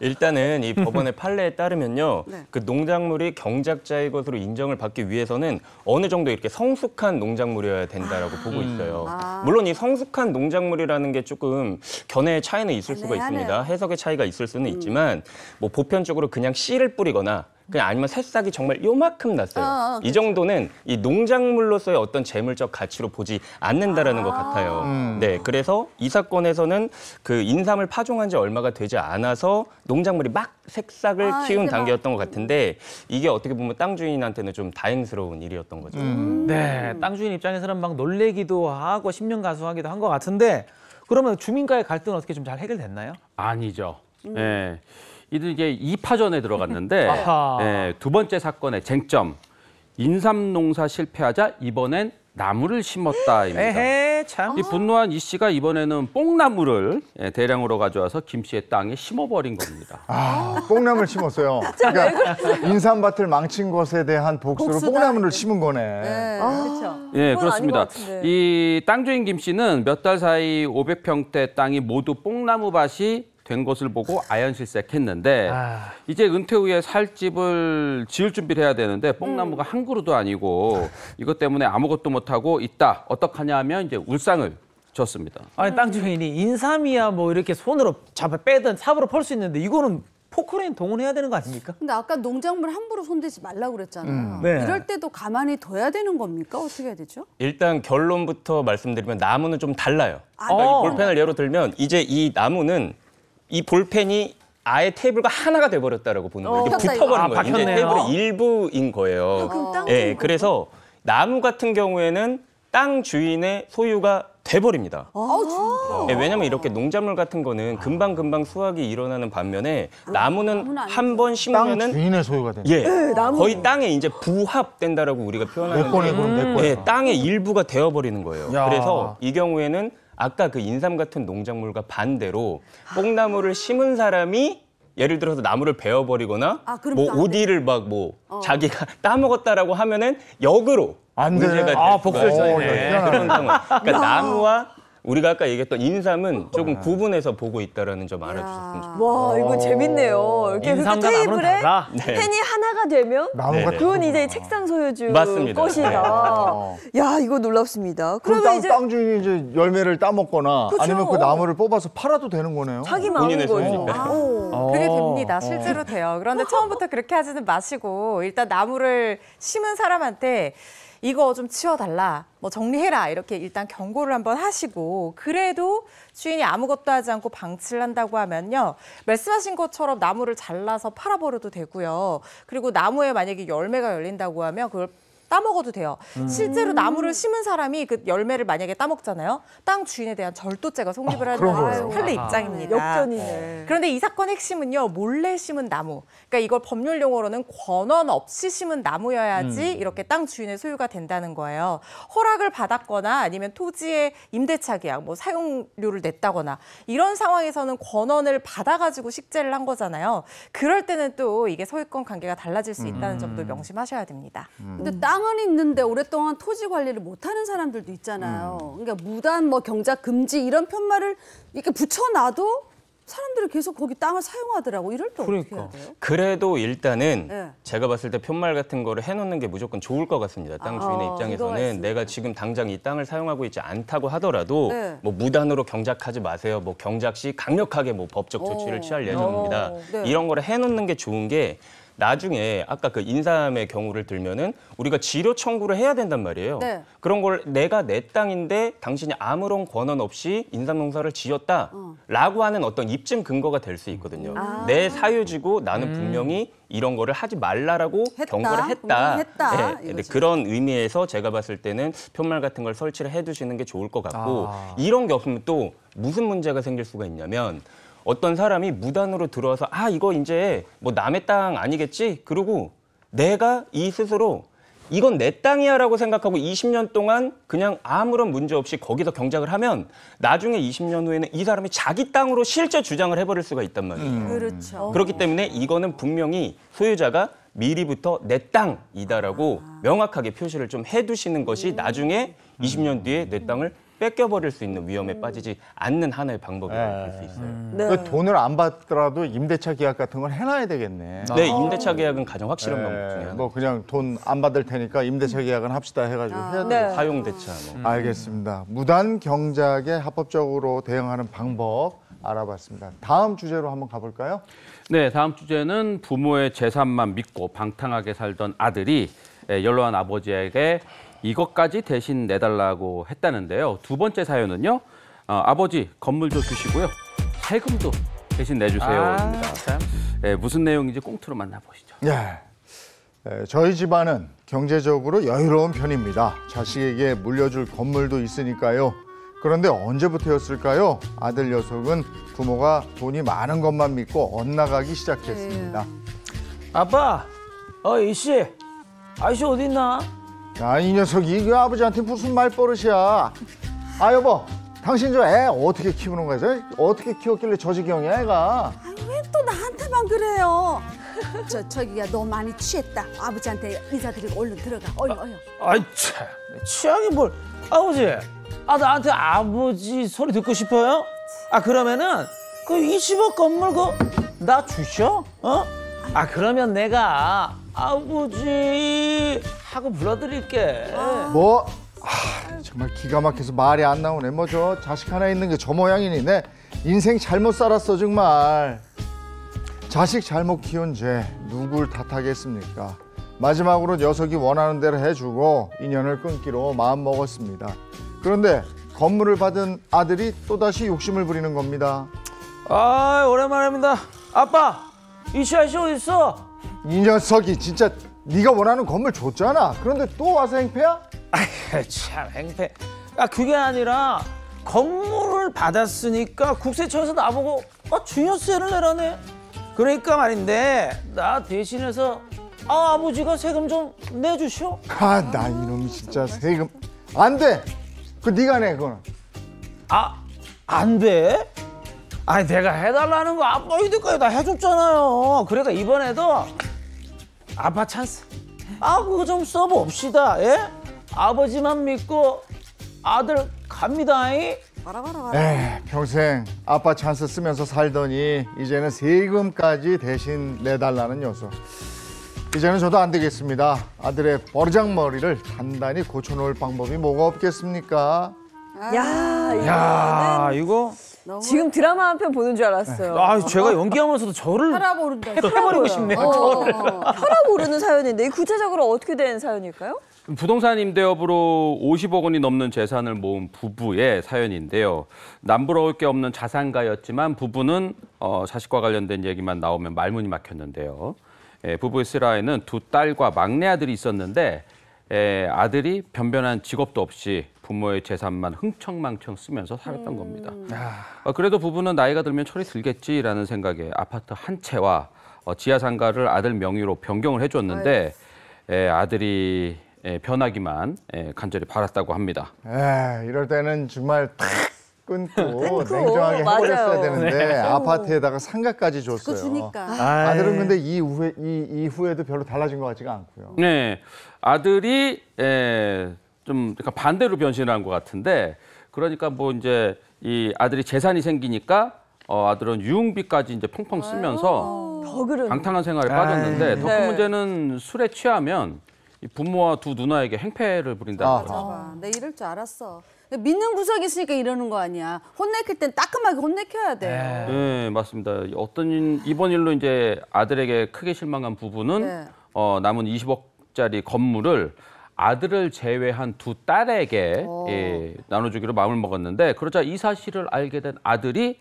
일단은 이 법원의 판례에 따르면요. 그 농작물이 경작자의 것으로 인정을 받기 위해서는 어느 정도 이렇게 성숙한 농작물이어야 된다라고 보고 있어요. 물론 이 성숙한 농작물이라는 게 조금 견해의 차이는 있을 수가 있습니다. 해석의 차이가 있을 수는 있지만 뭐 보편적으로 그냥 씨를 뿌리거나 그냥 아니면 새싹이 정말 요만큼 났어요. 이 정도는 이 농작물로서의 어떤 재물적 가치로 보지 않는다라는 것 같아요. 네, 그래서 이 사건에서는 그 인삼을 파종한 지 얼마가 되지 않아서 농작물이 막 새싹을 키운 단계였던 것 같은데 이게 어떻게 보면 땅 주인한테는 좀 다행스러운 일이었던 거죠. 네, 땅 주인 입장에서는 막 놀래기도 하고 심령가수하기도 한 것 같은데 그러면 주민과의 갈등은 어떻게 좀 잘 해결됐나요? 아니죠. 네. 이게 2파전에 들어갔는데 두 번째 사건의 쟁점, 인삼 농사 실패하자 이번엔 나무를 심었다입니다. 에헤, 참. 이 분노한 이 씨가 이번에는 뽕나무를 대량으로 가져와서 김 씨의 땅에 심어버린 겁니다. 뽕나무를 심었어요. 그러니까 인삼밭을 망친 것에 대한 복수로 뽕나무를 심은 거네. 그렇죠. 예, 그렇습니다. 이 땅 주인 김 씨는 몇 달 사이 500평대 땅이 모두 뽕나무 밭이 된 것을 보고 아연실색했는데 이제 은퇴 후에 살 집을 지을 준비를 해야 되는데 뽕나무가 한 그루도 아니고 이것 때문에 아무것도 못하고 있다. 어떡하냐 하면 이제 울상을 줬습니다. 아니 땅 주인이 인삼이야 뭐 이렇게 손으로 잡아 빼든 삽으로 펄 수 있는데 이거는 포크레인 동원해야 되는 거 아닙니까? 근데 아까 농작물 함부로 손대지 말라고 그랬잖아요. 네. 이럴 때도 가만히 둬야 되는 겁니까? 어떻게 해야 되죠? 일단 결론부터 말씀드리면 나무는 좀 달라요. 그러니까 이 볼펜을 예로 들면 이제 이 나무는 이 볼펜이 아예 테이블과 하나가 돼버렸다라고 보는 거예요. 이게 붙어버린 거예요. 이제 테이블의 일부인 거예요. 예, 그래서 나무 같은 경우에는 땅 주인의 소유가 돼버립니다. 예, 왜냐면 이렇게 농작물 같은 거는 금방금방 수확이 일어나는 반면에 나무는 한 번 땅 심으면은 주인의 소유가 되는. 예, 거의 땅에 이제 부합된다라고 우리가 내 표현하는데 거네 그럼 내 거야. 예, 땅의 일부가 되어버리는 거예요. 야. 그래서 이 경우에는 아까 그 인삼 같은 농작물과 반대로 뽕나무를 심은 사람이 예를 들어서 나무를 베어버리거나 그럼 뭐 또안 돼. 오디를 막 뭐 자기가 따먹었다라고 하면은 역으로 안 돼. 문제가 될 복수를 수가 있어요. 써야 돼. 그런 상황. 그러니까 나무와 우리가 아까 얘기했던 인삼은 조금 구분해서 보고 있다라는 점 알아주셨으면 좋겠습니다. 와, 이거 재밌네요. 이렇게 인삼과 나무는 테이블에 달라. 펜이 하나가 되면 나무가 네네. 그건 이제 책상 소유주 맞습니다. 것이다. 야, 이거 놀랍습니다. 그러면 이제 땅 주인이 이제 열매를 따먹거나 그쵸. 아니면 그 나무를 뽑아서 팔아도 되는 거네요. 자기 마음인 본인의 거죠. 소유니까. 그게 됩니다. 실제로 돼요. 그런데 처음부터 그렇게 하지는 마시고 일단 나무를 심은 사람한테 이거 좀 치워달라, 뭐 정리해라 이렇게 일단 경고를 한번 하시고 그래도 주인이 아무것도 하지 않고 방치를 한다고 하면요. 말씀하신 것처럼 나무를 잘라서 팔아버려도 되고요. 그리고 나무에 만약에 열매가 열린다고 하면 그걸 따먹어도 돼요. 실제로 나무를 심은 사람이 그 열매를 만약에 따먹잖아요. 땅 주인에 대한 절도죄가 성립을 하는 그런 거예요. 판례 입장입니다. 역전이네. 그런데 이 사건 핵심은요, 몰래 심은 나무. 그러니까 이걸 법률 용어로는 권원 없이 심은 나무여야지 이렇게 땅 주인의 소유가 된다는 거예요. 허락을 받았거나 아니면 토지의 임대차 계약, 뭐 사용료를 냈다거나 이런 상황에서는 권원을 받아가지고 식재를 한 거잖아요. 그럴 때는 또 이게 소유권 관계가 달라질 수 있다는 점도 명심하셔야 됩니다. 근데 땅은 있는데 오랫동안 토지 관리를 못하는 사람들도 있잖아요. 그러니까 무단 뭐 경작 금지 이런 편말을 이렇게 붙여놔도 사람들이 계속 거기 땅을 사용하더라고. 이럴 때 어떻게 해야 돼요? 그래도 일단은 네. 제가 봤을 때 편말 같은 거를 해놓는 게 무조건 좋을 것 같습니다. 땅 주인의 이거가 입장에서는 있습니다. 내가 지금 당장 이 땅을 사용하고 있지 않다고 하더라도 네. 뭐 무단으로 경작하지 마세요. 뭐 경작 시 강력하게 뭐 법적 조치를 취할 예정입니다. 네. 이런 거를 해놓는 게 좋은 게 나중에 아까 그 인삼의 경우를 들면은 우리가 지료 청구를 해야 된단 말이에요. 네. 그런 걸 내가 내 땅인데 당신이 아무런 권한 없이 인삼 농사를 지었다라고 하는 어떤 입증 근거가 될 수 있거든요. 내 사유지고 나는 분명히 이런 거를 하지 말라라고 했다. 경고를 했다. 했다. 네, 이거지. 그런 의미에서 제가 봤을 때는 편말 같은 걸 설치를 해두시는 게 좋을 것 같고 이런 게 없으면 또 무슨 문제가 생길 수가 있냐면 어떤 사람이 무단으로 들어와서 이거 이제 뭐 남의 땅 아니겠지? 그러고 내가 이 스스로 이건 내 땅이야라고 생각하고 20년 동안 그냥 아무런 문제 없이 거기서 경작을 하면 나중에 20년 후에는 이 사람이 자기 땅으로 실제 주장을 해버릴 수가 있단 말이에요. 그렇죠. 그렇기 때문에 이거는 분명히 소유자가 미리부터 내 땅이다라고 명확하게 표시를 좀 해두시는 것이 나중에 20년 뒤에 내 땅을 뺏겨버릴 수 있는 위험에 빠지지 않는 하나의 방법이라고 볼 수 있어요. 네. 그 돈을 안 받더라도 임대차 계약 같은 걸 해놔야 되겠네. 네, 임대차 계약은 가장 확실한 방법 중에 하나. 뭐 그냥 돈 안 받을 테니까 임대차 계약은 합시다 해가지고 해야 돼. 네. 사용대차 뭐. 알겠습니다. 무단 경작에 합법적으로 대응하는 방법 알아봤습니다. 다음 주제로 한번 가볼까요? 네, 다음 주제는 부모의 재산만 믿고 방탕하게 살던 아들이 연로한 아버지에게 이것까지 대신 내달라고 했다는데요. 두 번째 사연은요. 아버지 건물 좀 주시고요. 세금도 대신 내주세요입니다. 무슨 내용인지 꽁트로 만나보시죠. 예. 저희 집안은 경제적으로 여유로운 편입니다. 자식에게 물려줄 건물도 있으니까요. 그런데 언제부터였을까요? 아들 녀석은 부모가 돈이 많은 것만 믿고 엇나가기 시작했습니다. 아빠, 이씨, 아저씨 어디 있나? 야, 이 녀석이 이게 아버지한테 무슨 말버릇이야. 여보, 당신 저 애 어떻게 키우는 거야? 어떻게 키웠길래 저 지경이야, 애가? 왜 또 나한테만 그래요? 저기야 너 많이 취했다. 아버지한테 인사드리고 얼른 들어가. 어여. 아이 참, 취향이 뭘? 아버지, 나한테 아버지 소리 듣고 싶어요? 그러면은 그 20억 건물 나 주셔? 그러면 내가 아버지 하고 불러드릴게. 뭐? 정말 기가 막혀서 말이 안 나오네. 뭐 저 자식 하나 있는 게 저 모양이니 내 인생 잘못 살았어 정말. 자식 잘못 키운 죄 누굴 탓하겠습니까? 마지막으로 녀석이 원하는 대로 해주고 인연을 끊기로 마음먹었습니다. 그런데 건물을 받은 아들이 또다시 욕심을 부리는 겁니다. 오랜만입니다. 아빠, 이씨 아저씨 어디 있어? 이 녀석이 진짜 네가 원하는 건물 줬잖아. 그런데 또 와서 행패야? 참 행패. 그게 아니라 건물을 받았으니까 국세청에서 나보고 증여세를 내라네. 그러니까 말인데 나 대신해서 아버지가 세금 좀 내주시오. 나 이놈이 진짜 세금 안 돼. 그 네가 내 그거는. 안 돼? 내가 해달라는 거 아빠 이때까지 다 해줬잖아요. 그러니까 이번에도 아빠 찬스. 그거 좀 써봅시다. 예? 아버지만 믿고 아들 갑니다. 평생 아빠 찬스 쓰면서 살더니 이제는 세금까지 대신 내달라는 녀석. 이제는 저도 안 되겠습니다. 아들의 버르장머리를 단단히 고쳐놓을 방법이 뭐가 없겠습니까? 야, 이거 지금 드라마 한 편 보는 줄 알았어요. 제가 연기하면서도 저를 팔아버린다. 해버리고 싶네요. 혈압 오르는 사연인데 이 구체적으로 어떻게 된 사연일까요? 부동산 임대업으로 50억 원이 넘는 재산을 모은 부부의 사연인데요. 남부러울 게 없는 자산가였지만 부부는 자식과 관련된 얘기만 나오면 말문이 막혔는데요. 부부의 슬하에는 두 딸과 막내 아들이 있었는데 아들이 변변한 직업도 없이 부모의 재산만 흥청망청 쓰면서 살았던 겁니다. 그래도 부부는 나이가 들면 철이 들겠지라는 생각에 아파트 한 채와 지하 상가를 아들 명의로 변경을 해줬는데 아들이 변하기만 간절히 바랐다고 합니다. 이럴 때는 정말 탁 끊고 냉정하게 해버렸어야 맞아요. 되는데 아파트에다가 상가까지 그거 줬어요. 주니까. 아들은 근데 이후에도 별로 달라진 것 같지가 않고요. 네, 아들이 좀 그러니까 반대로 변신을 한 것 같은데 그러니까 뭐 이제 이 아들이 재산이 생기니까 아들은 유흥비까지 이제 펑펑 쓰면서 더 그런. 방탕한 생활에 빠졌는데 더 큰 네. 문제는 술에 취하면 이 부모와 두 누나에게 행패를 부린다는 거죠. 봐봐, 내 이럴 줄 알았어. 믿는 구석이 있으니까 이러는 거 아니야. 혼내킬 땐 따끔하게 혼내켜야 돼요. 네, 맞습니다. 이번 일로 이제 아들에게 크게 실망한 부부는 네. 남은 20억짜리 건물을 아들을 제외한 두 딸에게 나눠주기로 마음을 먹었는데 그러자 이 사실을 알게 된 아들이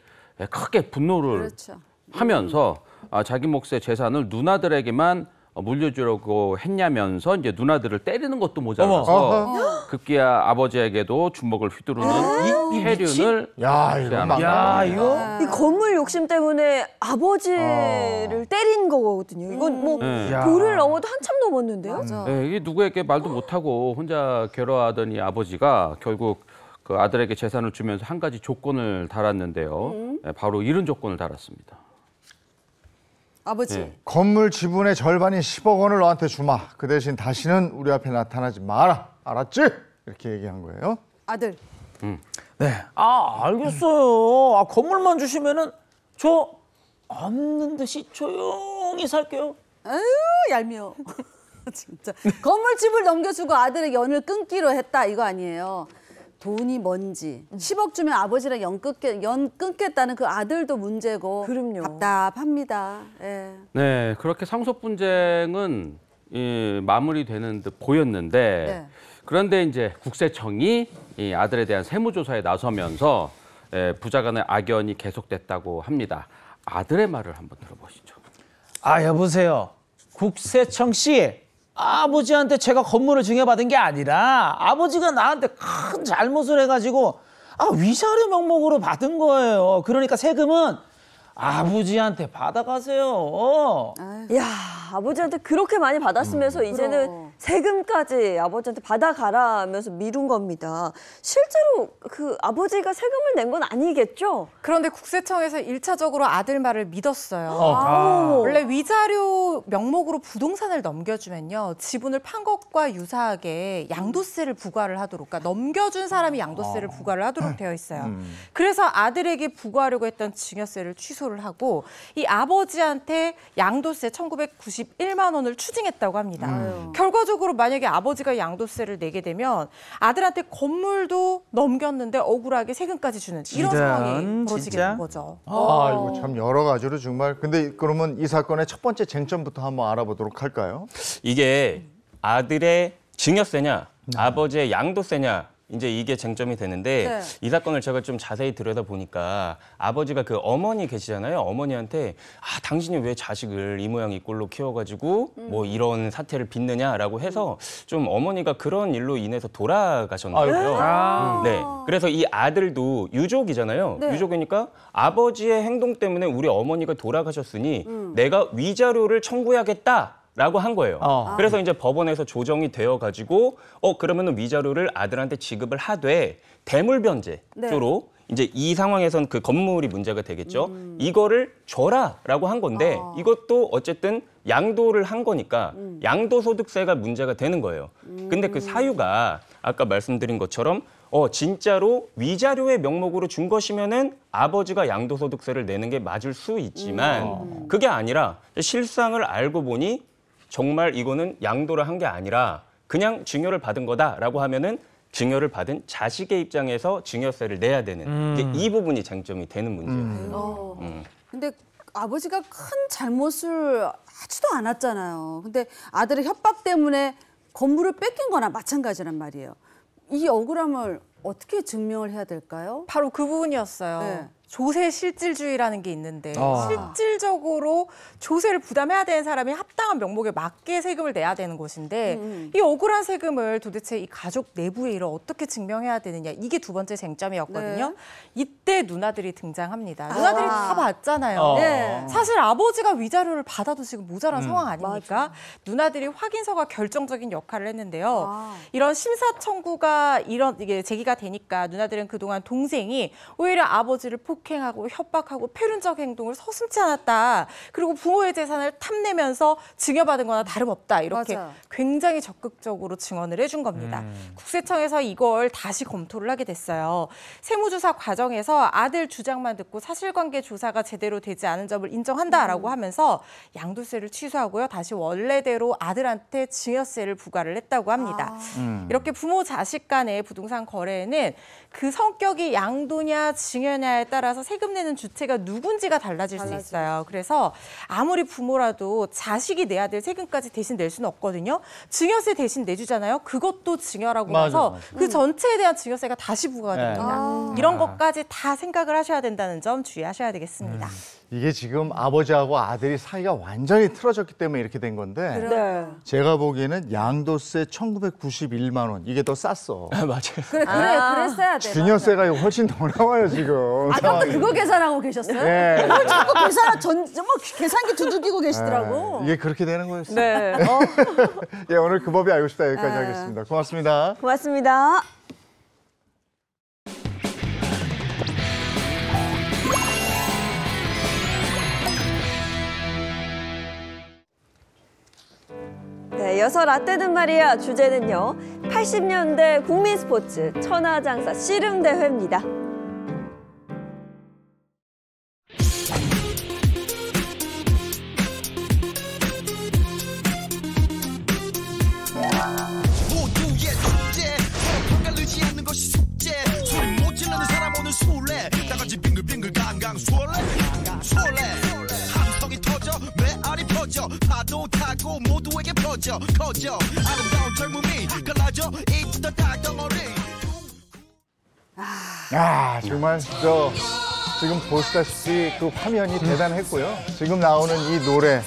크게 분노를 그렇죠. 하면서 자기 몫의 재산을 누나들에게만 물려주려고 했냐면서 이제 누나들을 때리는 것도 모자라서 급기야 아버지에게도 주먹을 휘두르는 해륜을 야, 이거 막 야, 이거 이 건물 욕심 때문에 아버지를 때린 거거든요. 이건 뭐 도를 넘어도 한참 넘었는데요. 맞아. 네, 이게 누구에게 말도 못하고 혼자 괴로워하던 이 아버지가 결국 그 아들에게 재산을 주면서 한 가지 조건을 달았는데요. 네, 바로 이런 조건을 달았습니다. 아버지. 네. 건물 지분의 절반인 10억 원을 너한테 주마. 그 대신 다시는 우리 앞에 나타나지 마라. 알았지? 이렇게 얘기한 거예요. 아들. 네. 알겠어요. 건물만 주시면은 저 없는 듯이 조용히 살게요. 아유, 얄미워. 진짜. 건물집을 넘겨주고 아들의 연을 끊기로 했다 이거 아니에요. 돈이 뭔지 10억 주면 아버지랑 연 끊겠다는 그 아들도 문제고 그럼요. 답답합니다. 예. 네, 그렇게 상속 분쟁은 마무리되는 듯 보였는데 네. 그런데 이제 국세청이 이 아들에 대한 세무조사에 나서면서 부자 간의 악연이 계속됐다고 합니다. 아들의 말을 한번 들어보시죠. 여보세요. 국세청 씨. 아버지한테 제가 건물을 증여받은 게 아니라 아버지가 나한테 큰 잘못을 해가지고 위자료 명목으로 받은 거예요. 그러니까 세금은 아버지한테 받아가세요. 야, 아버지한테 그렇게 많이 받았으면서 이제는 그럼. 세금까지 아버지한테 받아가라 하면서 미룬 겁니다. 실제로 그 아버지가 세금을 낸 건 아니겠죠? 그런데 국세청에서 1차적으로 아들 말을 믿었어요. 아. 원래 위자료 명목으로 부동산을 넘겨주면요. 지분을 판 것과 유사하게 양도세를 부과를 하도록, 그러니까 넘겨준 사람이 양도세를 부과를 하도록 되어 있어요. 그래서 아들에게 부과하려고 했던 증여세를 취소를 하고 이 아버지한테 양도세 1991만 원을 추징했다고 합니다. 결과적으로 만약에 아버지가 양도세를 내게 되면 아들한테 건물도 넘겼는데 억울하게 세금까지 주는 이런 상황이 벌어지게 진짜? 된 거죠. 이거 참 여러 가지로 정말. 근데 그러면 이 사건의 첫 번째 쟁점부터 한번 알아보도록 할까요? 이게 아들의 증여세냐 아버지의 양도세냐 이제 이게 쟁점이 되는데 네. 이 사건을 제가 좀 자세히 들여다보니까 아버지가 그 어머니 계시잖아요. 어머니한테 당신이 왜 자식을 이 모양 이 꼴로 키워가지고 뭐 이런 사태를 빚느냐라고 해서 좀 어머니가 그런 일로 인해서 돌아가셨는데요. 네. 그래서 이 아들도 유족이잖아요. 네. 유족이니까 아버지의 행동 때문에 우리 어머니가 돌아가셨으니 내가 위자료를 청구해야겠다. 라고 한 거예요. 그래서 이제 법원에서 조정이 되어가지고 그러면은 위자료를 아들한테 지급을 하되 대물변제조로 이제 이 상황에선 그 건물이 문제가 되겠죠. 이거를 줘라라고 한 건데 이것도 어쨌든 양도를 한 거니까 양도소득세가 문제가 되는 거예요. 근데 그 사유가 아까 말씀드린 것처럼 진짜로 위자료의 명목으로 준 것이면은 아버지가 양도소득세를 내는 게 맞을 수 있지만 그게 아니라 실상을 알고 보니 정말 이거는 양도를 한 게 아니라 그냥 증여를 받은 거다라고 하면은 증여를 받은 자식의 입장에서 증여세를 내야 되는 이제 이 부분이 쟁점이 되는 문제예요. 근데 아버지가 큰 잘못을 하지도 않았잖아요. 근데 아들의 협박 때문에 건물을 뺏긴 거나 마찬가지란 말이에요. 이 억울함을 어떻게 증명을 해야 될까요? 바로 그 부분이었어요. 네. 조세 실질주의라는 게 있는데 실질적으로 조세를 부담해야 되는 사람이 합당한 명목에 맞게 세금을 내야 되는 것인데 이 억울한 세금을 도대체 이 가족 내부의 일을 어떻게 증명해야 되느냐 이게 두 번째 쟁점이었거든요. 네. 이때 누나들이 등장합니다. 누나들이 다 봤잖아요. 네. 사실 아버지가 위자료를 받아도 지금 모자란 상황 아닙니까? 누나들이 확인서가 결정적인 역할을 했는데요. 이런 심사 청구가 이게 제기가 되니까 누나들은 그동안 동생이 오히려 아버지를 폭행하고 협박하고 패륜적 행동을 서슴지 않았다. 그리고 부모의 재산을 탐내면서 증여받은 거나 다름없다. 이렇게 맞아. 굉장히 적극적으로 증언을 해준 겁니다. 국세청에서 이걸 다시 검토를 하게 됐어요. 세무조사 과정에서 아들 주장만 듣고 사실관계 조사가 제대로 되지 않은 점을 인정한다라고 하면서 양도세를 취소하고요. 다시 원래대로 아들한테 증여세를 부과를 했다고 합니다. 이렇게 부모 자식 간의 부동산 거래에는 그 성격이 양도냐 증여냐에 따라서 세금 내는 주체가 누군지가 달라질 수 있어요. 그래서 아무리 부모라도 자식이 내야 될 세금까지 대신 낼 수는 없거든요. 증여세 대신 내주잖아요. 그것도 증여라고 봐서 그 전체에 대한 증여세가 다시 부과가 됩니다. 이런 것까지 다 생각을 하셔야 된다는 점 주의하셔야 되겠습니다. 이게 지금 아버지하고 아들이 사이가 완전히 틀어졌기 때문에 이렇게 된 건데 네. 제가 보기에는 양도세 1991만 원 이게 더 쌌어. 맞아요. 그랬어야 돼. 증여세가 훨씬 더 나와요 지금. 아까부터 상황이. 그거 계산하고 계셨어요? 네. 뭘 자꾸 계산기 두들기고 계시더라고. 이게 그렇게 되는 거였어요. 네. 예, 오늘 그 법이 알고 싶다 여기까지 하겠습니다. 고맙습니다. 고맙습니다. 네, 이어서 라떼는 말이야 주제는요. 80년대 국민 스포츠 천하장사 씨름대회입니다. 모두의 축제 평가를 의지하는 것이 숙제 소리 못 지르는 사람 오늘 술래 나같이 빙글빙글 강강 술래 함성이 터져 메아리 퍼져 파도 타고 모두에게 퍼져 커져 아름다운 젊음이 갈라져 있던 닭덩어리 야 정말 지금 보시다시피 그 화면이 대단했고요. 지금 나오는 이 노래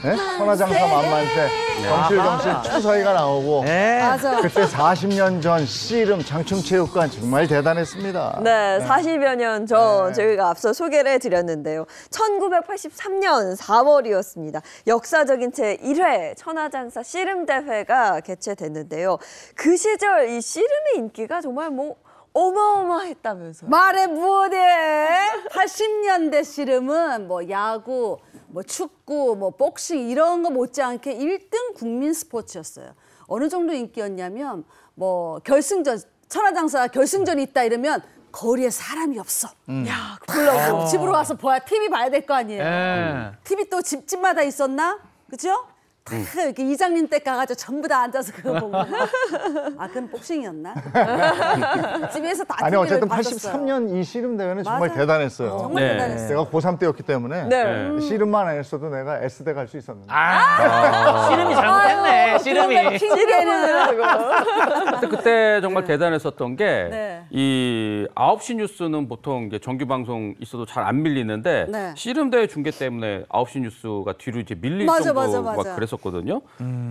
네? 천하장사 만만세 정실정실 추서희가 나오고 맞아. 그때 40년 전 씨름 장충체육관 정말 대단했습니다. 네, 40여 년 전 저희가 앞서 소개를 해드렸는데요. 1983년 4월이었습니다. 역사적인 제1회 천하장사 씨름대회가 개최됐는데요. 그 시절 이 씨름의 인기가 정말 어마어마했다면서요. 말해 뭐해. 80년대 씨름은 뭐 야구, 뭐 축구, 뭐 복싱 이런 거 못지않게 1등 국민 스포츠였어요. 어느 정도 인기였냐면 뭐 결승전, 천하장사 결승전이 있다 이러면 거리에 사람이 없어. 야, 불러고 집으로 와서 TV 봐야 될 거 아니에요. TV 또 집집마다 있었나? 그죠? 다 이렇게 이장님 댁 가가지고 전부 다 앉아서 그거 보고. 아, 그건 복싱이었나? 집에서 다 아니 TV를 어쨌든 봤었어요. 83년 이 씨름 대회는 정말 맞아요. 대단했어요. 정말 네. 대단했어요. 내가 고3 때였기 때문에 네. 씨름만 안 했어도 내가 S대 갈 수 있었는데. 씨름이 잘못했네. 씨름이. 근데 그때 정말 대단했었던 게 네. 이 9시 뉴스는 보통 이제 정규 방송 있어도 잘 안 밀리는데 네. 씨름대회 중계 때문에 9시 뉴스가 뒤로 이제 밀릴 맞아, 정도로 맞아, 맞아. 막 그랬었거든요.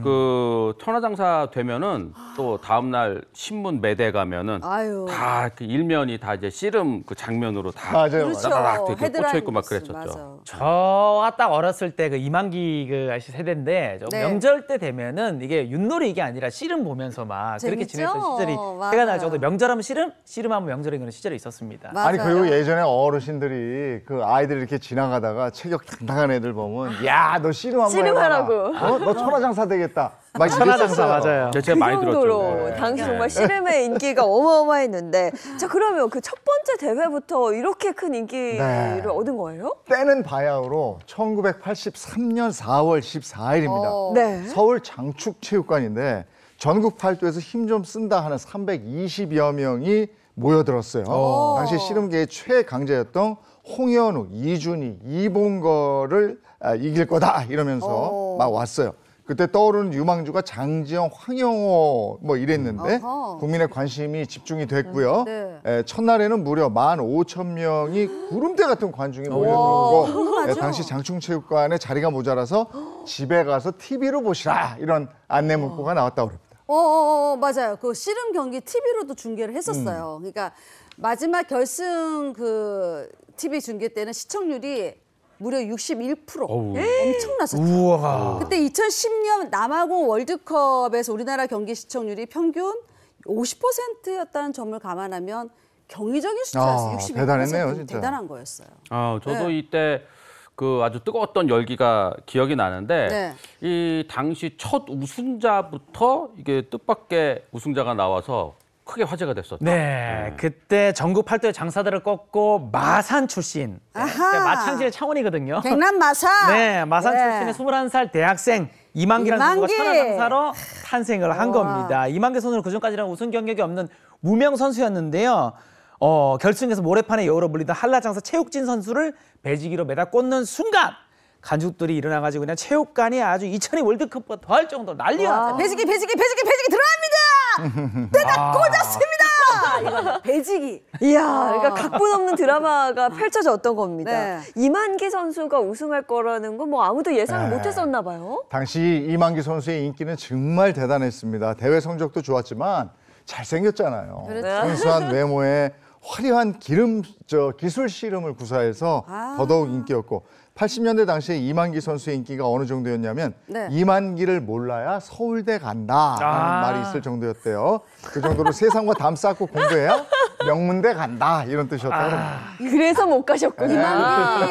그 천하장사 되면은 또 다음 날 신문 매대 가면은 아유. 다 그 일면이 다 이제 씨름 그 장면으로 다 맞아요. 그렇죠. 따다닥 이렇게 헤드라인 꽂혀 있고 막 뉴스, 그랬었죠. 맞아. 저가 딱 어렸을 때 그 이만기 그 아저씨 세대인데 네. 명절 때 되면은 이게 윷놀이 이게 아니라 씨름 보면서 막 그렇게 재밌죠? 지냈던 시절이 맞아요. 생각날 정도 명절하면 씨름, 씨름하면 명절인 그런 시절이 있었습니다. 아니 맞아요. 그리고 예전에 어르신들이 그 아이들 이렇게 지나가다가 체격 당당한 애들 보면 야 너 씨름 한번 씨름하라고. 해봐라. 너 천하장사 되겠다. 막 천하장사 이랬었어요. 맞아요. 제가 많이 정도로 들었죠. 네. 당시 정말 씨름의 인기가 어마어마했는데 자 그러면 그 첫 번째 대회부터 이렇게 큰 인기를 네. 얻은 거예요? 때는 바야흐로 1983년 4월 14일입니다. 네. 서울 장축체육관인데 전국 팔도에서 힘 좀 쓴다 하는 320여 명이 모여들었어요. 당시 씨름계의 최강자였던 홍현욱, 이준희, 이봉거를 이길 거다 이러면서 막 왔어요. 그때 떠오르는 유망주가 장지영, 황영호 뭐 이랬는데 어허. 국민의 관심이 집중이 됐고요. 네. 첫날에는 무려 15,000명이 구름대 같은 관중이 몰려들고 당시 장충체육관에 자리가 모자라서 집에 가서 TV로 보시라 이런 안내 문구가 나왔다고 합니다. 맞아요. 그 씨름 경기 TV로도 중계를 했었어요. 그러니까 마지막 결승 그 TV 중계 때는 시청률이 무려 61%. 엄청났었죠. 우와. 그때 2010년 남아공 월드컵에서 우리나라 경기 시청률이 평균 50%였다는 점을 감안하면 경이적인 숫자였어요. 61%. 대단했네요, 진짜. 대단한 거였어요. 저도 네. 이때 그 아주 뜨거웠던 열기가 기억이 나는데 네. 이 당시 첫 우승자부터 이게 뜻밖의 우승자가 나와서 크게 화제가 됐었죠. 네, 그때 전국 8도의 장사들을 꺾고 마산 출신. 아하. 마창진의 창원이거든요. 경남 마산. 네, 마산 네. 출신의 21살 대학생 이만기라는 선수가 이만기. 천하장사로 탄생을 한 겁니다. 이만기 선수는 그전까지는 우승 경력이 없는 무명 선수였는데요. 결승에서 모래판의 여우로 불리던 한라장사 최욱진 선수를 배지기로 매다 꽂는 순간 가족들이 일어나가지고 그냥 체육관이 아주 2002 월드컵보다 더할 정도로 난리가 났어요. 배지기 들어갑니다. 내가 꽂았습니다. 이거 배지기. 이야, 그러니까 각본 없는 드라마가 펼쳐졌던 겁니다. 네. 이만기 선수가 우승할 거라는 건 뭐 아무도 예상을 못했었나 봐요. 당시 이만기 선수의 인기는 정말 대단했습니다. 대회 성적도 좋았지만 잘생겼잖아요. 그렇죠. 순수한 외모에 화려한 기술 씨름을 구사해서 더더욱 인기였고 80년대 당시에 이만기 선수의 인기가 어느 정도였냐면 네. 이만기를 몰라야 서울대 간다라는 말이 있을 정도였대요. 그 정도로 세상과 담 쌓고 공부해야 명문대 간다 이런 뜻이었다고 합니다. 그래서 못 가셨구나.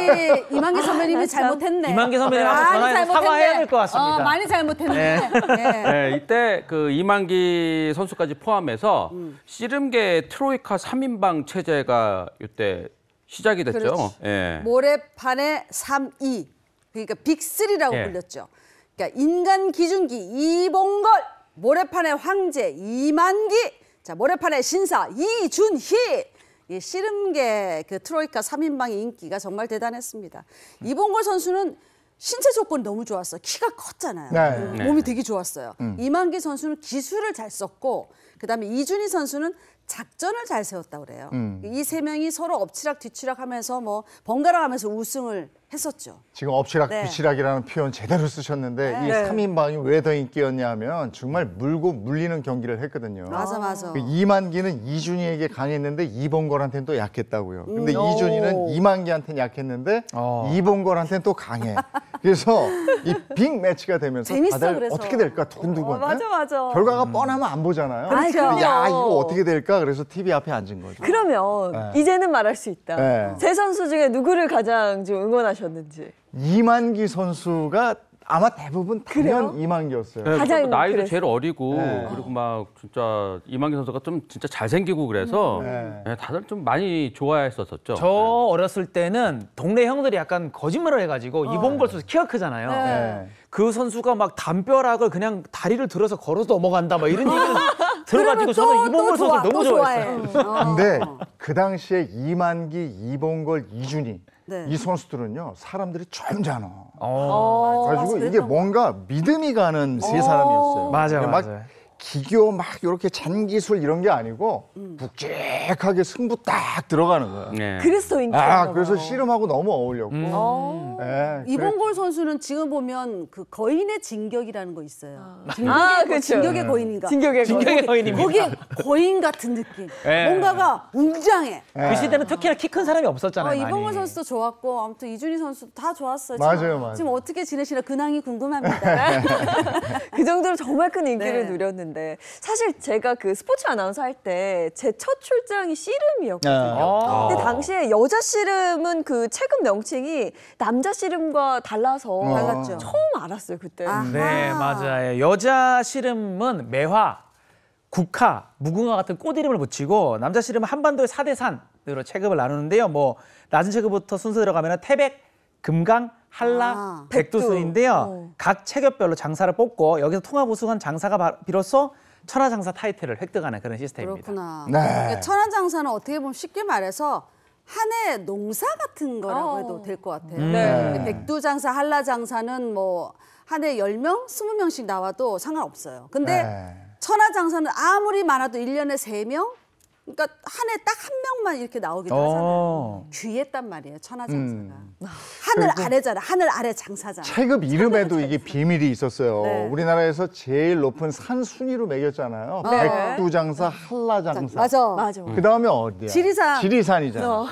이만기 선배님이 잘못했네. 이만기 선배님한테 많이 전화해서 잘못했네. 사과해야 될 것 같습니다. 많이 잘못했네. 네. 네, 이때 그 이만기 선수까지 포함해서 씨름계 트로이카 3인방 체제가 이때 시작이 됐죠. 그렇지. 예. 모래판의 3이 그러니까 빅3라고 예. 불렸죠. 그러니까 인간 기준기 이봉걸, 모래판의 황제 이만기, 자 모래판의 신사 이준희. 이 씨름계 그 트로이카 3인방의 인기가 정말 대단했습니다. 이봉걸 선수는 신체 조건이 너무 좋았어요. 키가 컸잖아요. 네. 몸이 되게 좋았어요. 이만기 선수는 기술을 잘 썼고 그다음에 이준희 선수는 작전을 잘 세웠다고 그래요. 이 세 명이 서로 엎치락 뒤치락 하면서 뭐 번갈아 가면서 우승을 했었죠. 지금 엎치락 네. 뒤치락이라는 표현 제대로 쓰셨는데 이 네. 3인방이 왜 더 인기였냐 하면 정말 물고 물리는 경기를 했거든요. 맞아. 그 이만기는 이준희에게 강했는데 이봉걸한테는 또 약했다고요. 근데 이준희는 이만기한테는 약했는데 이봉걸한테는 또 강해. 그래서 이 빅 매치가 되면서 재밌어, 다들 그래서. 어떻게 될까 두근두근. 맞아. 결과가 뻔하면 안 보잖아요. 아이, 그럼요. 야 이거 어떻게 될까? 그래서 TV 앞에 앉은 거죠. 그러면 이제는 말할 수 있다. 네. 세 선수 중에 누구를 가장 좀 응원하셨는지. 이만기 선수가 아마 대부분 당연 이만기였어요. 네, 가장 나이도 그랬어요. 제일 어리고 네. 그리고 막 진짜 이만기 선수가 좀 진짜 잘생기고 그래서 네, 다들 좀 많이 좋아했었었죠. 저 어렸을 때는 동네 형들이 약간 거짓말을 해가지고 이봉걸 선수 키가 크잖아요. 네. 그 선수가 막 담벼락을 그냥 다리를 들어서 걸어서 넘어간다 막 이런 얘기를 들어가지고 저는 이봉걸 선수 너무 좋아했어요. 근데 그 당시에 이만기, 이봉걸, 이준희 네. 이 선수들은요 사람들이 점잖아. 어. 그래가지고 이게 뭔가 믿음이 가는 세 사람이었어요. 맞아요, 막 맞아요. 기교 막 이렇게 잔기술 이런 게 아니고 묵직하게 승부 딱 들어가는 거야. 네. 그래서 인기였나 봐요. 그래서 씨름하고 너무 어울렸고. 네, 이봉걸 선수는 지금 보면 그 거인의 진격이라는 거 있어요. 그렇죠. 진격의 거인인가? 진격의 진격의 거인입니다. 거기에 거인 같은 느낌. 네. 뭔가가 웅장해. 그 시대는 특히나 키 큰 사람이 없었잖아요. 이봉걸 많이. 선수도 좋았고 아무튼 이준희 선수도 다 좋았어요. 맞아요. 지금 어떻게 지내시나 근황이 궁금합니다. 그 정도로 정말 큰 인기를 네. 누렸는데 사실 제가 그 스포츠 아나운서 할 때 제 첫 출장이 씨름이었거든요. 근데 당시에 여자 씨름은 그 체급 명칭이 남자 씨름과 달라서 달랐죠. 처음 알았어요 그때. 네, 맞아요. 여자 씨름은 매화, 국화, 무궁화 같은 꽃 이름을 붙이고 남자 씨름은 한반도의 4대 산으로 체급을 나누는데요. 뭐 낮은 체급부터 순서 들어가면 태백, 금강, 한라, 백두순인데요. 각 체급별로 장사를 뽑고 여기서 통합 우승한 장사가 비로소 천하장사 타이틀을 획득하는 그런 시스템입니다. 그렇구나. 네. 그러니까 천하장사는 어떻게 보면 쉽게 말해서 한 해 농사 같은 거라고 해도 될 것 같아요. 네. 근데 백두장사, 한라장사는 뭐 한 해 10명, 20명씩 나와도 상관없어요. 근데 네. 천하장사는 아무리 많아도 1년에 3명? 그러니까 한 해 딱 한 명만 이렇게 나오기도 하잖아요. 귀했단 말이에요, 천하장사가. 하늘 아래잖아. 하늘 아래 장사잖아. 체급 이름에도 이게 비밀이 있었어요. 네. 우리나라에서 제일 높은 산 순위로 매겼잖아요. 네. 백두장사, 한라장사. 맞아. 맞아. 그 다음에 어디야? 지리산. 지리산이잖아.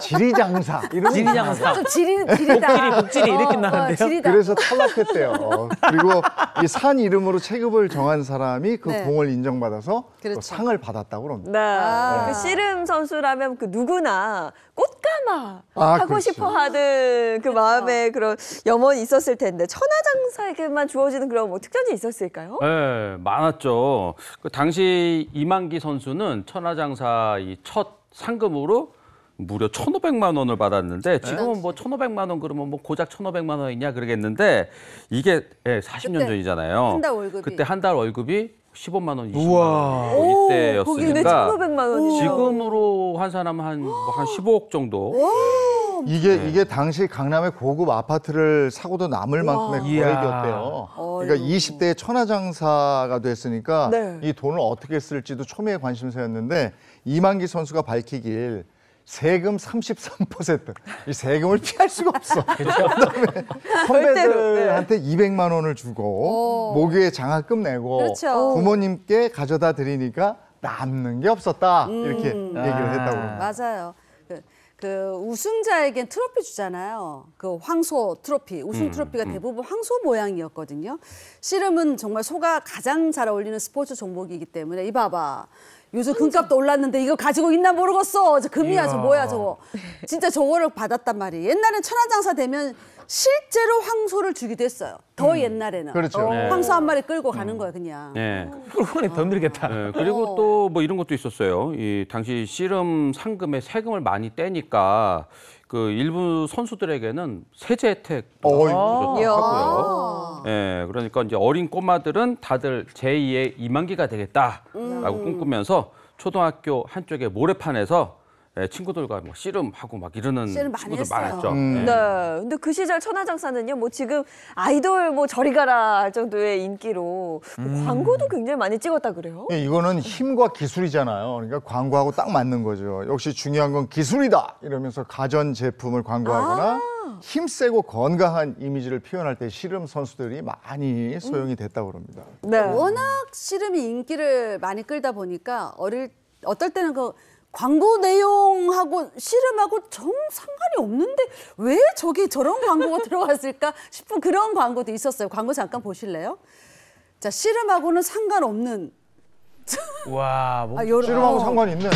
지리장사. 이런 지리장사. 좀 지리다. 복지리 이렇게 나는데요? 지리다. 그래서 탈락했대요. 그리고 이 산 이름으로 체급을 정한 사람이 그 네. 공을 인정받아서 또 그렇죠. 상을 받았다고 그럽니다. 네. 그 씨름 선수라면 그 누구나 꽃가마 하고 그렇죠. 싶어 하는 그 마음에 그런 염원이 있었을 텐데 천하장사에게만 주어지는 그런 뭐 특전이 있었을까요? 네, 많았죠. 그 당시 이만기 선수는 천하장사 이 첫 상금으로 무려 1,500만 원을 받았는데 지금은 뭐 1,500만 원 그러면 뭐 고작 1,500만 원이냐 그러겠는데 이게 40년 그때 전이잖아요. 한달 월급이. 그때 한 달 월급이 15만 원, 20만 우와. 원 근데 이때였으니까 1,500만 원이죠. 지금으로 환산하면 한 15억 정도. 이게 당시 강남의 고급 아파트를 사고도 남을 만큼의 이야. 거액이었대요. 그러니까 20대에 천하장사가 됐으니까 네. 이 돈을 어떻게 쓸지도 초미의 관심사였는데 이만기 선수가 밝히길 세금 33%. 이 세금을 피할 수가 없어. 그다음에 선배들한테 200만 원을 주고 모교에 장학금 내고 그렇죠. 부모님께 가져다 드리니까 남는 게 없었다. 이렇게 얘기를 했다고 합니다. 맞아요. 그 우승자에겐 트로피 주잖아요. 그 황소 트로피, 우승 트로피가 대부분 황소 모양이었거든요. 씨름은 정말 소가 가장 잘 어울리는 스포츠 종목이기 때문에 이 봐봐. 요즘 금값도 올랐는데 이거 가지고 있나 모르겠어. 저 금이야, 저 뭐야, 저거. 진짜 저거를 받았단 말이에요. 옛날엔 천하장사 되면 실제로 황소를 주기도 했어요. 더 옛날에는. 그렇죠. 네. 황소 한 마리 끌고 가는 거야, 그냥. 네. 그러니 더 늘겠다. 네, 그리고 또 뭐 이런 것도 있었어요. 이 당시 씨름 상금에 세금을 많이 떼니까 그 일부 선수들에게는 세제 혜택도 하고요. 예, 그러니까 이제 어린 꼬마들은 다들 제2의 이만기가 되겠다라고 꿈꾸면서 초등학교 한쪽에 모래판에서 친구들과 뭐 씨름하고 막 이러는 씨름 많이 친구들 했어요. 많았죠. 네. 근데 그 시절 천하장사는요, 뭐 지금 아이돌 뭐 저리 가라 할 정도의 인기로 뭐 광고도 굉장히 많이 찍었다 그래요? 예, 이거는 힘과 기술이잖아요. 그러니까 광고하고 딱 맞는 거죠. 역시 중요한 건 기술이다 이러면서 가전 제품을 광고하거나 힘세고 건강한 이미지를 표현할 때 씨름 선수들이 많이 소용이 됐다고 합니다. 네. 워낙 씨름이 인기를 많이 끌다 보니까 어떨 때는 그 광고 내용하고 씨름하고 정 상관이 없는데 왜 저기 저런 광고가 들어갔을까 싶은 그런 광고도 있었어요. 광고 잠깐 보실래요? 자, 씨름하고는 상관없는. 와, 뭐 씨름하고 상관이 있네.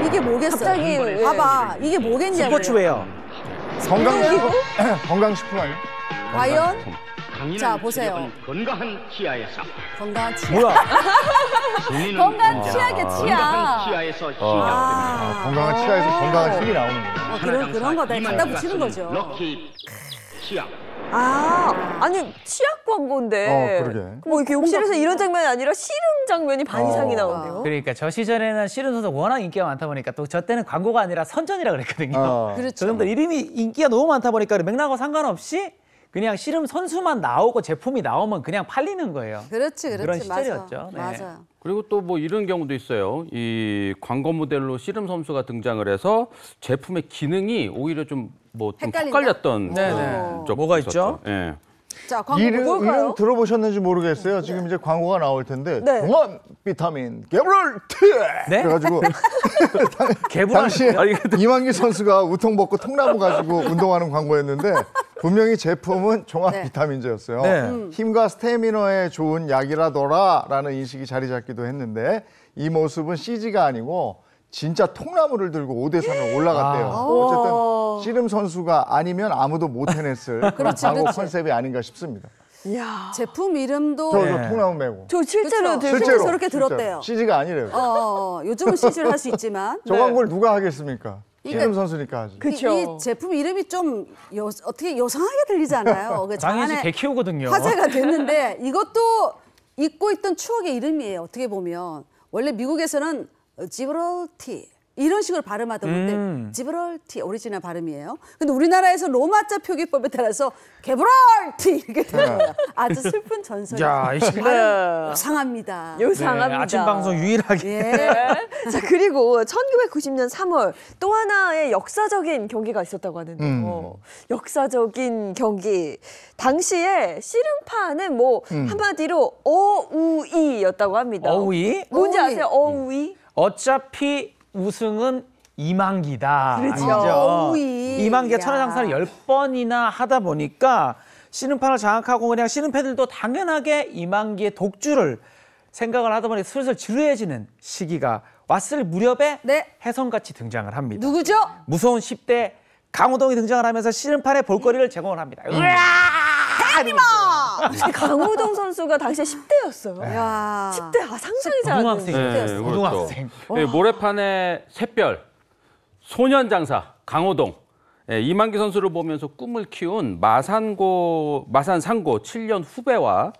이게 뭐겠어요? 갑자기 왜 봐봐, 이게 뭐겠냐고요. 스포츠웨어. 건강식품 아니야? 과연? 자, 보세요. 건강한 치아에서 건강한 치아. 뭐야? 건강한 치아의 치아. 건강한 치아에서 시작됩니다. 건강한 치아에서 건강한 힘이 나오는구나. 그런 거다 갖다 붙이는 거죠. 럭키 치아. 아니 치약 광고인데 그러게. 뭐 이렇게 욕실에서 이런 장면이 아니라 씨름 장면이 반 이상이 나오는데요. 그러니까 저 시절에는 씨름 선수 워낙 인기가 많다 보니까 또 저 때는 광고가 아니라 선전이라 그랬거든요. 그렇죠. 저놈들 이름이 인기가 너무 많다 보니까 맥락과 상관없이 그냥 씨름 선수만 나오고 제품이 나오면 그냥 팔리는 거예요. 그렇지. 그런 시절이었죠. 네. 맞아요. 그리고 또 뭐 이런 경우도 있어요. 이 광고 모델로 씨름 선수가 등장을 해서 제품의 기능이 오히려 좀 헷갈린다? 헷갈렸던 네네. 적도 뭐가 있었죠. 예. 자, 광고 이름 뭘까요? 들어보셨는지 모르겠어요. 지금 이제 광고가 나올 텐데 네. 동안 비타민 개불티 네? 그래가지고 개불 당시에 이만기 선수가 우통 벗고 통나무 가지고 운동하는 광고였는데 분명히 제품은 종합 네. 비타민제였어요. 네. 힘과 스태미너에 좋은 약이라더라라는 인식이 자리 잡기도 했는데 이 모습은 CG가 아니고 진짜 통나무를 들고 오대산을 올라갔대요. 어쨌든 씨름 선수가 아니면 아무도 못 해냈을 그런 그렇지, 광고 그렇지. 컨셉이 아닌가 싶습니다. 이야, 제품 이름도 저 통나무 메고. 저 실제로 그쵸. 들고 저렇게 들었대요. CG가 아니래요. 요즘은 CG를 할 수 있지만 저 광고를 누가 하겠습니까? 이게- 씨름 선수니까 하지. 그쵸. 이 제품 이름이 좀 어떻게 요상하게 들리잖아요. 그 장현 씨 장안에 개 키우거든요. 화제가 됐는데 이것도 잊고 있던 추억의 이름이에요. 어떻게 보면 원래 미국에서는 지브롤티 이런 식으로 발음하다 보는데 지브롤티 오리지널 발음이에요. 근데 우리나라에서 로마자 표기법에 따라서 게브랄티 이렇게 되는 거예요. 아주 슬픈 전설이 야, 이 발음 요상합니다. 요상합니다. 아침 방송 유일하게. 예. 자, 그리고 1990년 3월 또 하나의 역사적인 경기가 있었다고 하는데요. 역사적인 경기. 당시에 씨름판은 뭐 한마디로 어우이였다고 합니다. 어우이? 뭔지 어우이. 아세요? 어우이? 어차피 우승은 이만기다. 그렇죠. 아니죠? 어우이. 이만기가 야. 천하장사를 10번이나 하다 보니까 씨름판을 장악하고 그냥 씨름패들도 당연하게 이만기의 독주를 생각을 하다 보니 슬슬 지루해지는 시기가 왔을 무렵에 네. 혜성같이 등장을 합니다. 누구죠? 무서운 10대 강호동이 등장을 하면서 씨름판의 볼거리를 제공을 합니다. 강호동 선수가 당시에 10대였어요. 야. 10대 상상이 잘 안 고등학생. 되는데. 고등학생. 네, 모래판의 샛별, 소년장사 강호동. 예, 이만기 선수를 보면서 꿈을 키운 마산상고 7년 후배와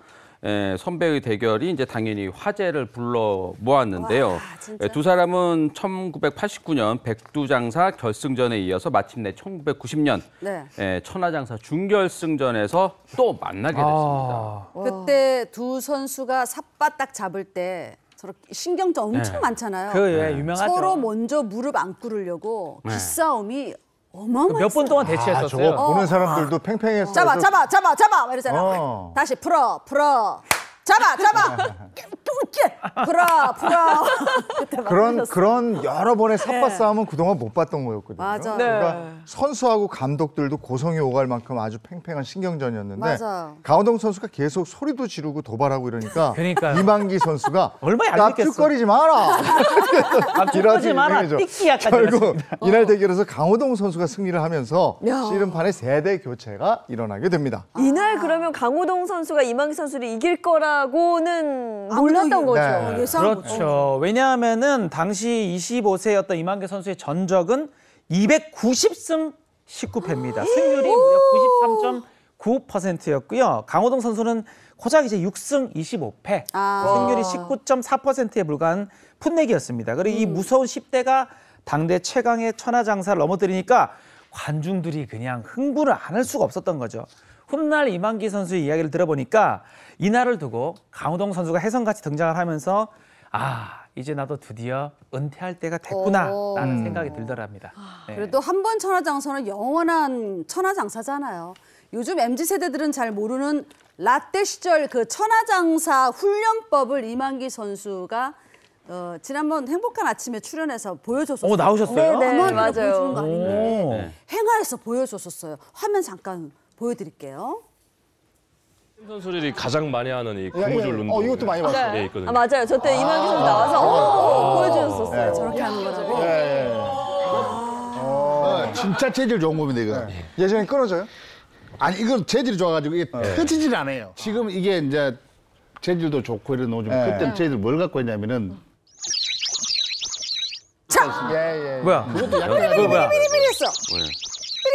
선배의 대결이 이제 당연히 화제를 불러 모았는데요. 와, 진짜? 두 사람은 1989년 백두장사 결승전에 이어서 마침내 1990년 네. 천하장사 준결승전에서 또 만나게 됐습니다. 그때 두 선수가 삿바딱 잡을 때 저렇게 신경전 엄청 많잖아요. 유명하죠. 서로 먼저 무릎 안 꿇으려고 기싸움이 어마어마했어요. 몇 번 동안 아, 대치했었어요. 저거 보는 사람들도 팽팽했어요. 잡아 막 이러잖아. 다시 풀어 잡아 풀어 그때 막 그러셨어요. 그런 여러 번의 삿바 싸움은 그동안 못 봤던 거였거든요. 맞아. 그러니까 선수하고 감독들도 고성이 오갈 만큼 아주 팽팽한 신경전이었는데 맞아. 강호동 선수가 계속 소리도 지르고 도발하고 이러니까 그러니까요. 이만기 선수가 얼마나 야, 얄밉겠어. 툭거리지 마라. 툭거리지 마라. 띠끼야까지 결국 이날 대결에서 강호동 선수가 승리를 하면서 야. 씨름판의 세대 교체가 일어나게 됩니다. 이날 그러면 강호동 선수가 이만기 선수를 이길 거라고는 아무도 몰랐던 거죠. 네. 예상 그렇죠. 왜냐하면은 당시 25세였던 이만기 선수의 전적은 290승 19패입니다. 승률이 무려 93.9%였고요. 강호동 선수는 고작 이제 6승 25패, 승률이 19.4%에 불과한 풋내기였습니다. 그리고 이 무서운 10대가 당대 최강의 천하장사를 넘어뜨리니까 관중들이 그냥 흥분을 안 할 수가 없었던 거죠. 훗날 이만기 선수의 이야기를 들어보니까 이날을 두고 강호동 선수가 혜성같이 등장을 하면서 이제 나도 드디어 은퇴할 때가 됐구나라는 생각이 들더랍니다. 네. 그래도 한 번 천하장사는 영원한 천하장사잖아요. 요즘 MZ세대들은 잘 모르는 라떼 시절 그 천하장사 훈련법을 이만기 선수가 지난번 행복한 아침에 출연해서 보여줬었어요. 나오셨어요? 네, 아마 맞아요. 보여주는 거 아닌데 오. 행하에서 보여줬었어요. 화면 잠깐 보여드릴게요. 선수들이 가장 많이 하는 이 고무줄 운동. 이것도 많이 봤어요. 예, 있거든요. 맞아요. 저 때 이만기 선수 나와서 보여주셨었어요. 저렇게 하는 거라고. 진짜 재질 좋은 겁니다, 이거. 예전에 끊어져요? 아니, 이건 재질이 좋아가지고 이게 터지질 않아요. 지금 이게 이제 재질도 좋고 이런 노즘. 그때는 재질 뭘 갖고 했냐면은. 뭐야? 그것도 약간 뭐야? 삐리삐리했어.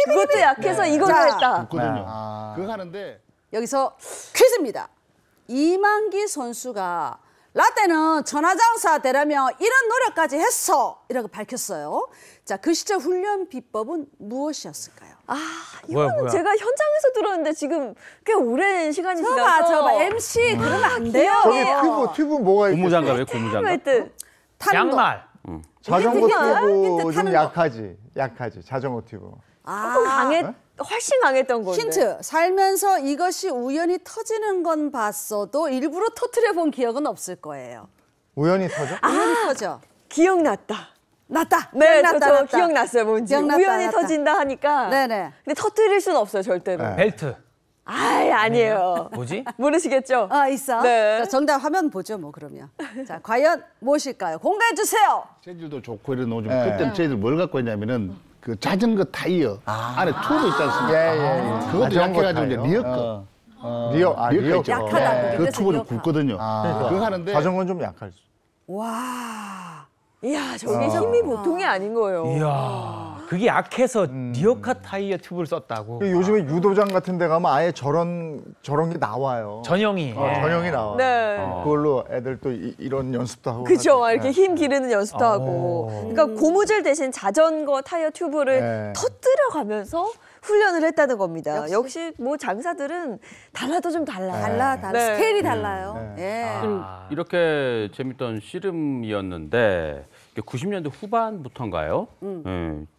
그것도 약해서 이걸로 자. 했다. 있거든요. 그거 하는데. 여기서 퀴즈입니다. 이만기 선수가 라떼는 천하장사 되려면 이런 노력까지 했어 이라고 밝혔어요. 자, 그 시절 훈련 비법은 무엇이었을까요? 이거는 뭐야? 제가 현장에서 들었는데 지금 꽤 오랜 시간이 지나서 저봐 MC 그러면 안 돼요. 저기 튜브 뭐가 있겠어요? 고무장갑에 고무장갑. 하여튼 타는 거. 양말. 자전거 힌트 튜브 타는 좀 거. 약하지. 자전거 튜브. 훨씬 강했던 건데. 힌트. 살면서 이것이 우연히 터지는 건 봤어도 일부러 터트려 본 기억은 없을 거예요. 우연히 터져? 우연히 터져. 기억났다. 났다. 네, 기억났다, 저 기억났어요. 뭔지. 기억났다, 우연히 났다. 터진다 하니까. 네네. 근데 터뜨릴 수는 없어요, 절대로. 네. 벨트. 아니에요. 뭐지? 모르시겠죠? 있어. 네. 자, 정답 화면 보죠, 뭐 그러면. 자, 과연 무엇일까요? 공개해 주세요. 재질도 좋고 이런 노즘. 그때는 재질 뭘 갖고 했냐면은 그 자전거 타이어 안에 튜브 있지 않습니까? 그것도 자전거 약해가지고 이제 타이어. 리어커. 리어 있죠. 약하다고. 그 그래서 튜브를 리어커. 굵거든요. 그거 하는데 자전거는 좀 약할 수. 와. 이야, 저게 힘이 보통이 아닌 거예요. 이야. 그게 약해서 리어카 타이어 튜브를 썼다고. 요즘에 유도장 같은 데 가면 아예 저런 게 나와요. 전형이. 전형이 나와. 네. 그걸로 애들 또 이런 연습도 하고. 그죠. 이렇게 네. 힘 기르는 연습도 하고. 그러니까 고무줄 대신 자전거 타이어 튜브를 네. 터뜨려 가면서 훈련을 했다는 겁니다. 역시 뭐 장사들은 달라도 좀 달라. 달라. 네. 스케일이 달라요. 예. 이렇게 재밌던 씨름이었는데 90년대 후반부터인가요?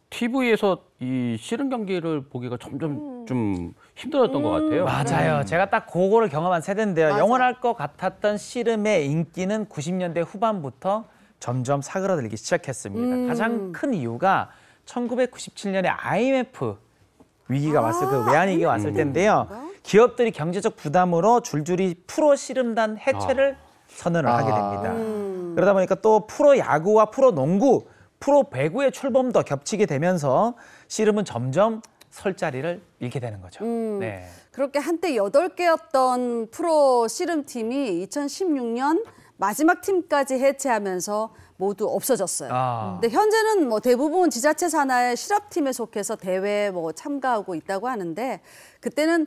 TV에서 이 씨름 경기를 보기가 점점 좀 힘들었던 것 같아요. 맞아요. 제가 딱 그거를 경험한 세대인데요. 맞아. 영원할 것 같았던 씨름의 인기는 90년대 후반부터 점점 사그라들기 시작했습니다. 가장 큰 이유가 1997년에 IMF 위기가 왔을 그 외환위기가 왔을 때인데요. 기업들이 경제적 부담으로 줄줄이 프로 씨름단 해체를 선언을 하게 됩니다. 그러다 보니까 또 프로 야구와 프로 농구, 프로 배구의 출범도 겹치게 되면서 씨름은 점점 설 자리를 잃게 되는 거죠. 네. 그렇게 한때 8개였던 프로 씨름팀이 2016년 마지막 팀까지 해체하면서 모두 없어졌어요. 근데 현재는 뭐 대부분 지자체 산하의 실업팀에 속해서 대회에 뭐 참가하고 있다고 하는데 그때는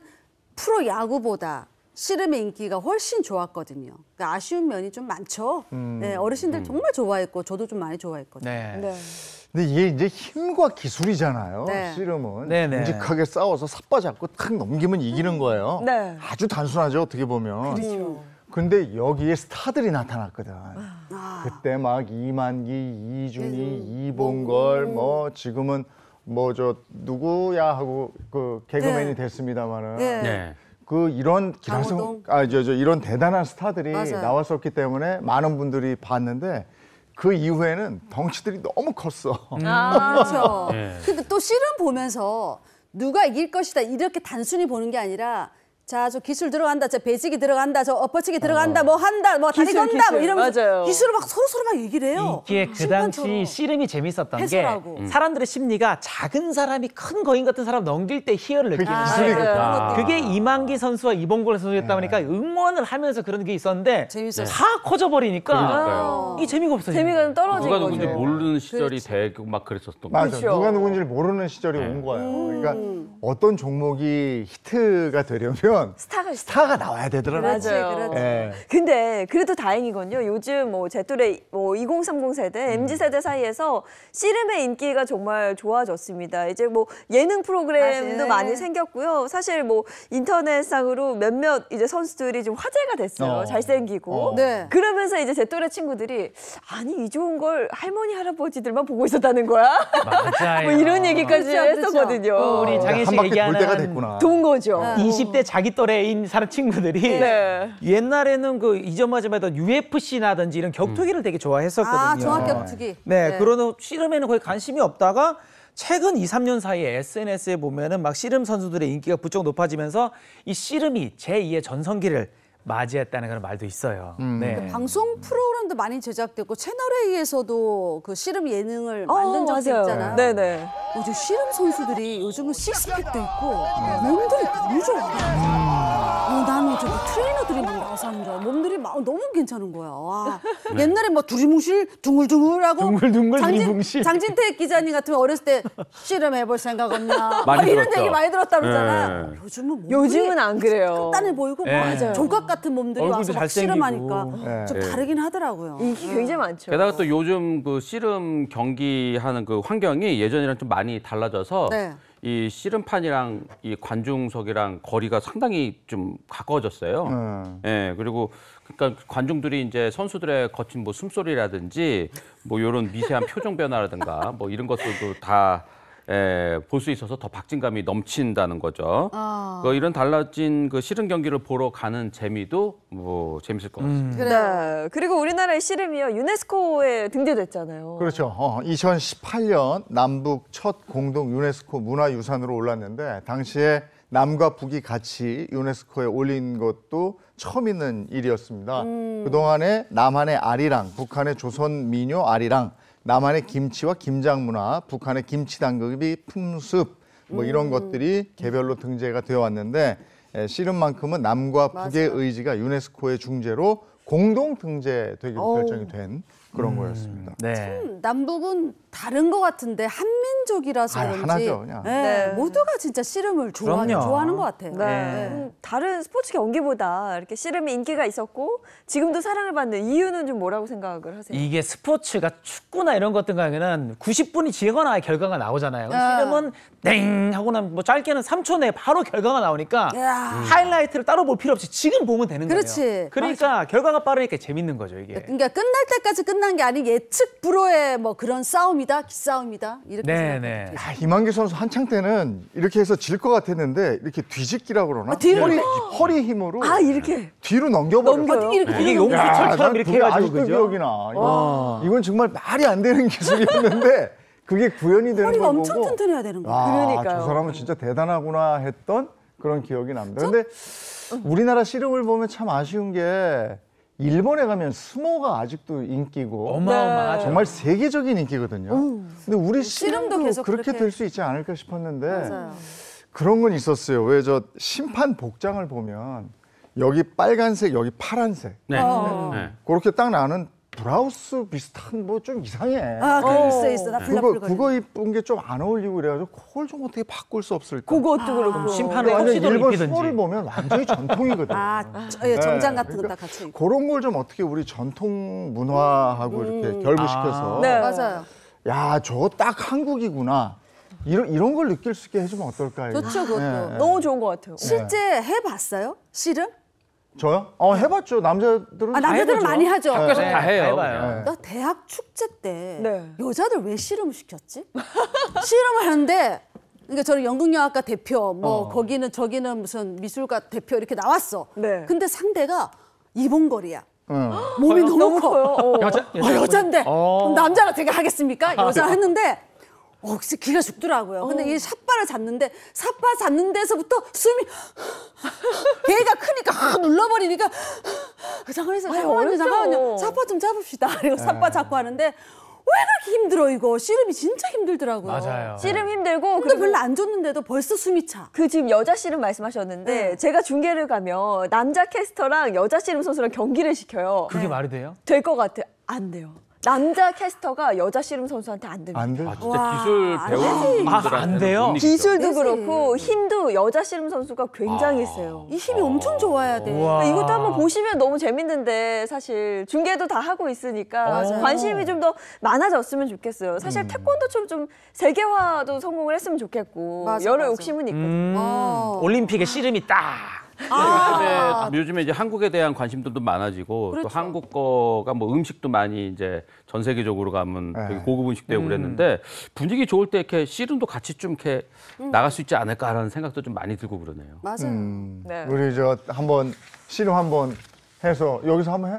프로 야구보다 씨름의 인기가 훨씬 좋았거든요. 그러니까 아쉬운 면이 좀 많죠. 네, 어르신들 정말 좋아했고 저도 좀 많이 좋아했거든요. 네. 네. 근데 이게 이제 힘과 기술이잖아요. 네. 씨름은 네네. 듬직하게 싸워서 삿바 잡고 탁 넘기면 이기는 거예요. 네. 아주 단순하죠, 어떻게 보면. 그렇죠. 근데 여기에 스타들이 나타났거든. 그때 막 이만기, 이준희, 이봉걸, 뭐 지금은 뭐 저 누구야 하고 그 개그맨이 네. 됐습니다마는 네. 그 이런 강호동. 이런 대단한 스타들이 맞아요. 나왔었기 때문에 많은 분들이 봤는데 그 이후에는 덩치들이 너무 컸어. 그렇죠. 네. 근데 또 씨름 보면서 누가 이길 것이다 이렇게 단순히 보는 게 아니라 자, 저 기술 들어간다, 저 배지기 들어간다, 저 엎어치기 들어간다, 뭐 한다, 뭐 다리 기술, 건다, 뭐 기술. 이러면서 맞아요. 기술을 막 서로 막 얘기를 해요. 이게 그 심판처럼. 당시 씨름이 재밌었던 해설하고. 게 사람들의 심리가 작은 사람이 큰 거인 같은 사람 넘길 때 희열을 느끼는 그게 거예요. 기술이니까. 그게 이만기 선수와 이봉걸 선수였다 보니까 응원을 하면서 그런 게 있었는데 재밌었어요. 다 커져버리니까 그러니까요. 이 재미가 없어요. 재미가 떨어진 누가 거죠. 누군지 모르는 시절이 되고 막 그랬었던 맞아. 그렇죠. 누가 누군지를 모르는 시절이 온 거예요. 그러니까 어떤 종목이 히트가 되려면 스타가 나와야 되더라고요. 맞아요. 그렇지. 예. 근데 그래도 다행인 건요. 요즘 뭐 제 또래 뭐 2030 세대, MZ 세대 사이에서 씨름의 인기가 정말 좋아졌습니다. 이제 뭐 예능 프로그램도 맞아요. 많이 생겼고요. 사실 뭐 인터넷상으로 몇몇 이제 선수들이 좀 화제가 됐어요. 잘생기고. 네. 그러면서 이제 제 또래 친구들이 아니 이 좋은 걸 할머니 할아버지들만 보고 있었다는 거야. 맞아요. 뭐 이런 얘기까지 그렇죠, 그렇죠. 했었거든요. 우리 장현 씨 한 바퀴 돌 얘기하는 때가 됐구나. 좋은 거죠. 20대 자기 또래인 사람 친구들이 네. 옛날에는 그 이전마저만 해도 UFC라든지 이런 격투기를 되게 좋아했었거든요. 아, 종합격투기. 네, 그러는 씨름에는 거의 관심이 없다가 최근 2, 3년 사이에 SNS에 보면은 막 씨름 선수들의 인기가 부쩍 높아지면서 이 씨름이 제2의 전성기를 맞이했다는 그런 말도 있어요. 네. 방송 프로그램도 많이 제작됐고 채널A에서도 그 씨름 예능을 만든 적도 맞아요. 있잖아요. 네네. 요즘 씨름 선수들이 요즘은 식스팩도 있고 몸들이 너무 좋아. 나는 저기 트레이너들이 막 나와서 하는 줄 알아. 몸들이 막 너무 괜찮은 거야. 와. 옛날에 뭐 두리뭉실 둥글둥글하고 둥글둥글 두리뭉실. 장진택 기자님 같으면 어렸을 때 씨름 해볼 생각 없냐. 많이 막 이런 들었죠. 얘기 많이 들었다 그러잖아요. 네. 요즘은 안 그래요. 단단해 보이고 네. 막 조각 같은 몸들이 얼굴도 와서 막 잘생기고. 씨름하니까 좀 네. 다르긴 하더라고요. 인기 굉장히 많죠. 게다가 또 요즘 그 씨름 경기하는 그 환경이 예전이랑 좀 많이 달라져서 네. 이 씨름판이랑 이 관중석이랑 거리가 상당히 좀 가까워졌어요. 예, 그리고 그러니까 관중들이 이제 선수들의 거친 뭐 숨소리라든지 뭐 이런 미세한 표정 변화라든가 뭐 이런 것들도 다 볼 수 있어서 더 박진감이 넘친다는 거죠. 이런 달라진 그 씨름 경기를 보러 가는 재미도 뭐 재밌을 것 같습니다. 네. 그리고 우리나라의 씨름이요 유네스코에 등재됐잖아요. 그렇죠. 2018년 남북 첫 공동 유네스코 문화유산으로 올랐는데 당시에 남과 북이 같이 유네스코에 올린 것도 처음 있는 일이었습니다. 그동안에 남한의 아리랑, 북한의 조선 민요 아리랑, 남한의 김치와 김장 문화, 북한의 김치 담그기 풍습 뭐 이런 것들이 개별로 등재가 되어 왔는데 씨름만큼은 남과 북의 의지가 유네스코의 중재로 공동 등재되기로 결정이 된 그런 거였습니다. 네. 남북은 다른 것 같은데 한미 한민족이라서 그런지 하나죠, 그냥. 네. 모두가 진짜 씨름을 그럼요. 좋아하는 것 같아요. 네. 다른 스포츠 경기보다 이렇게 씨름이 인기가 있었고 지금도 사랑을 받는 이유는 좀 뭐라고 생각을 하세요? 이게 스포츠가 축구나 이런 것 같은 경우에는 90분이 지거나 결과가 나오잖아요. 씨름은 땡 하고 나면 뭐 짧게는 3초 내에 바로 결과가 나오니까 하이라이트를 따로 볼 필요 없이 지금 보면 되는 그렇지. 거예요. 그러니까 결과가 빠르니까 재밌는 거죠, 이게. 그러니까 끝날 때까지 끝난 게 아닌 예측 불허의 뭐 그런 싸움이다, 기싸움이다 이렇게 생각해요. 이만기 선수 한창 때는 이렇게 해서 질 것 같았는데 이렇게 뒤집기라고 그러나? 뒤로? 허리 힘으로 이렇게 뒤로 넘겨버려요. 이게 용수철처럼 이렇게 해가지고 아직도 그죠? 기억이 나. 이건 정말 말이 안 되는 기술이었는데 그게 구현이 되는 허리가 걸 보고 엄청 튼튼해야 되는 거예요. 그러니까요. 저 사람은 진짜 대단하구나 했던 그런 기억이 납니다. 근데 우리나라 씨름을 보면 참 아쉬운 게 일본에 가면 스모가 아직도 인기고 어마어마하죠. 정말 세계적인 인기거든요. 근데 우리 씨름도 씨름도 계속 그렇게 그렇게 될 수 있지 않을까 싶었는데 맞아요. 그런 건 있었어요. 왜 저 심판 복장을 보면 여기 빨간색, 여기 파란색 네. 네. 그렇게 딱 나는 브라우스 비슷한 뭐 좀 이상해. 있어. 나 그거 입은 게 좀 안 어울리고 그래가지고 그걸 좀 어떻게 바꿀 수 없을까? 그것도 그렇고. 심판을 완전 혹시도 일본 입히든지. 스포를 보면 완전히 전통이거든. 정장 같은 거 다 같이 입고. 그런 걸 좀 어떻게 우리 전통 문화하고 이렇게 결부시켜서 네. 맞아요. 야, 저거 딱 한국이구나. 이런 걸 느낄 수 있게 해주면 어떨까요? 좋죠, 그것도. 너무 좋은 것 같아요. 실제 해봤어요? 씨름? 저요? 해봤죠. 남자들은 남자들은 많이 하죠. 학교에서 네, 다 해요. 해봐요. 그냥. 나 대학 축제 때 네. 여자들 왜 씨름을 시켰지? 씨름을 하는데 그러니까 저는 연극영화과 대표, 뭐 거기는 저기는 무슨 미술가 대표 이렇게 나왔어. 네. 근데 상대가 이봉걸이야. 몸이 너무 커요. 여잔데 그럼 남자가 되게 하겠습니까? 여자 했는데 진짜 기가 죽더라고요. 근데 이 삿발을 잡는데 삿발 잡는 데서부터 숨이 걔가 크니까 눌러버리니까 장관에서 잠깐만요. 삿발 좀 잡읍시다. 그리고 삿발 잡고 하는데 왜 그렇게 힘들어 이거. 씨름이 진짜 힘들더라고요. 맞아요. 씨름 힘들고 근데 별로 안 줬는데도 벌써 숨이 차. 그 지금 여자 씨름 말씀하셨는데 제가 중계를 가면 남자 캐스터랑 여자 씨름 선수랑 경기를 시켜요. 그게 말이 돼요? 될 것 같아요. 안 돼요. 남자 캐스터가 여자 씨름 선수한테 안 됩니다. 안 돼. 진짜 기술 배우는 분들한테 안 돼요? 기술도 그렇고 힘도 여자 씨름 선수가 굉장히 세요. 이 힘이 엄청 좋아야 돼. 우와. 이것도 한번 보시면 너무 재밌는데 사실 중계도 다 하고 있으니까 맞아요. 관심이 좀 더 많았으면 좋겠어요. 사실 태권도처럼 좀 세계화도 성공을 했으면 좋겠고 맞아, 여러 맞아. 욕심은 있거든요. 올림픽에 씨름이 딱. 요즘에 이제 한국에 대한 관심들도 많아지고 또 한국 거가 뭐 음식도 많이 이제 전 세계적으로 가면 되게 고급 음식되고 그랬는데 분위기 좋을 때 이렇게 씨름도 같이 좀 이렇게 나갈 수 있지 않을까라는 생각도 좀 많이 들고 그러네요. 맞아요. 네. 우리 저 한번 씨름 한번 해서 여기서 한번 해?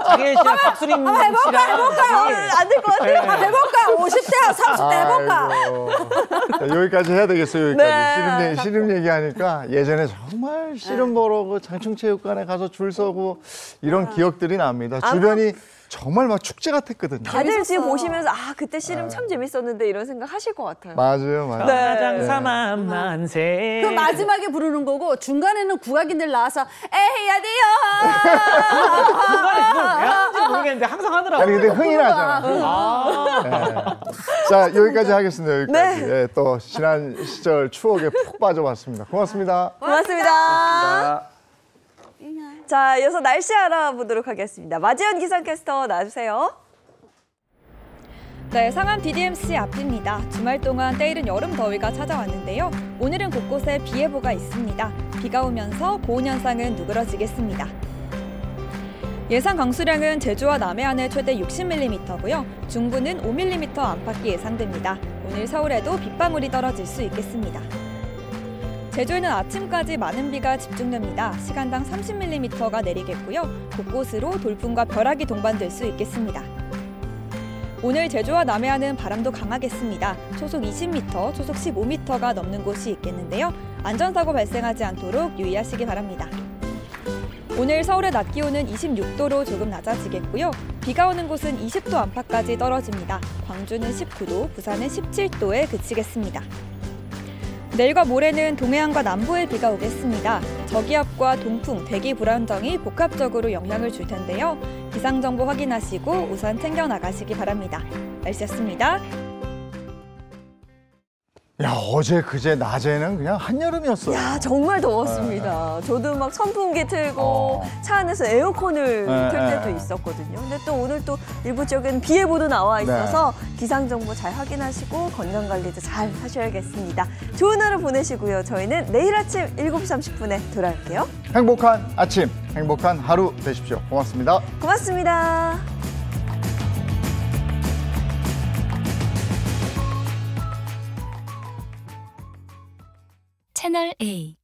장혜인 씨랑 박수림 씨랑 안 될 것 같아요. 해볼까? 50대, 30대 해볼까? 자, 여기까지 해야 되겠어요. 여기까지. 네. 씨름 얘기하니까 예전에 정말 씨름 보러 그 장충체육관에 가서 줄 서고 이런 기억들이 납니다. 주변이 정말 막 축제 같았거든요. 다들 지금 보시면서 그때 씨름 참 재밌었는데 이런 생각 하실 것 같아요. 맞아요, 맞아요. 장사만 만세. 그 마지막에 부르는 거고 중간에는 국악인들 나와서 에헤야 중간에 그걸 왜 돼요. 하는지 모르겠는데 항상 하더라고요. 아니 근데 흥이 나잖아. 네. 자, 여기까지 하겠습니다. 여기까지. 네, 또 지난 시절 추억에 푹 빠져봤습니다. 고맙습니다. 고맙습니다. 자, 이어서 날씨 알아보도록 하겠습니다. 마지연 기상캐스터 나와주세요. 네, 상암 DDMC 앞입니다. 주말 동안 때이른 여름 더위가 찾아왔는데요. 오늘은 곳곳에 비 예보가 있습니다. 비가 오면서 고온 현상은 누그러지겠습니다. 예상 강수량은 제주와 남해안에 최대 60mm고요. 중부는 5mm 안팎이 예상됩니다. 오늘 서울에도 빗방울이 떨어질 수 있겠습니다. 제주에는 아침까지 많은 비가 집중됩니다. 시간당 30mm가 내리겠고요. 곳곳으로 돌풍과 벼락이 동반될 수 있겠습니다. 오늘 제주와 남해안은 바람도 강하겠습니다. 초속 20m, 초속 15m가 넘는 곳이 있겠는데요. 안전사고 발생하지 않도록 유의하시기 바랍니다. 오늘 서울의 낮 기온은 26도로 조금 낮아지겠고요. 비가 오는 곳은 20도 안팎까지 떨어집니다. 광주는 19도, 부산은 17도에 그치겠습니다. 내일과 모레는 동해안과 남부에 비가 오겠습니다. 저기압과 동풍, 대기 불안정이 복합적으로 영향을 줄 텐데요. 기상정보 확인하시고 우산 챙겨 나가시기 바랍니다. 날씨였습니다. 야, 어제 그제 낮에는 그냥 한여름이었어요. 야, 정말 더웠습니다. 저도 막 선풍기 틀고 차 안에서 에어컨을 틀 때도 있었거든요. 근데 또 오늘 또 일부 지역에는 비 예보도 나와 있어서 기상 정보 잘 확인하시고 건강 관리도 잘 하셔야겠습니다. 좋은 하루 보내시고요. 저희는 내일 아침 7시 30분에 돌아올게요. 행복한 아침, 행복한 하루 되십시오. 고맙습니다. 고맙습니다. 채널 A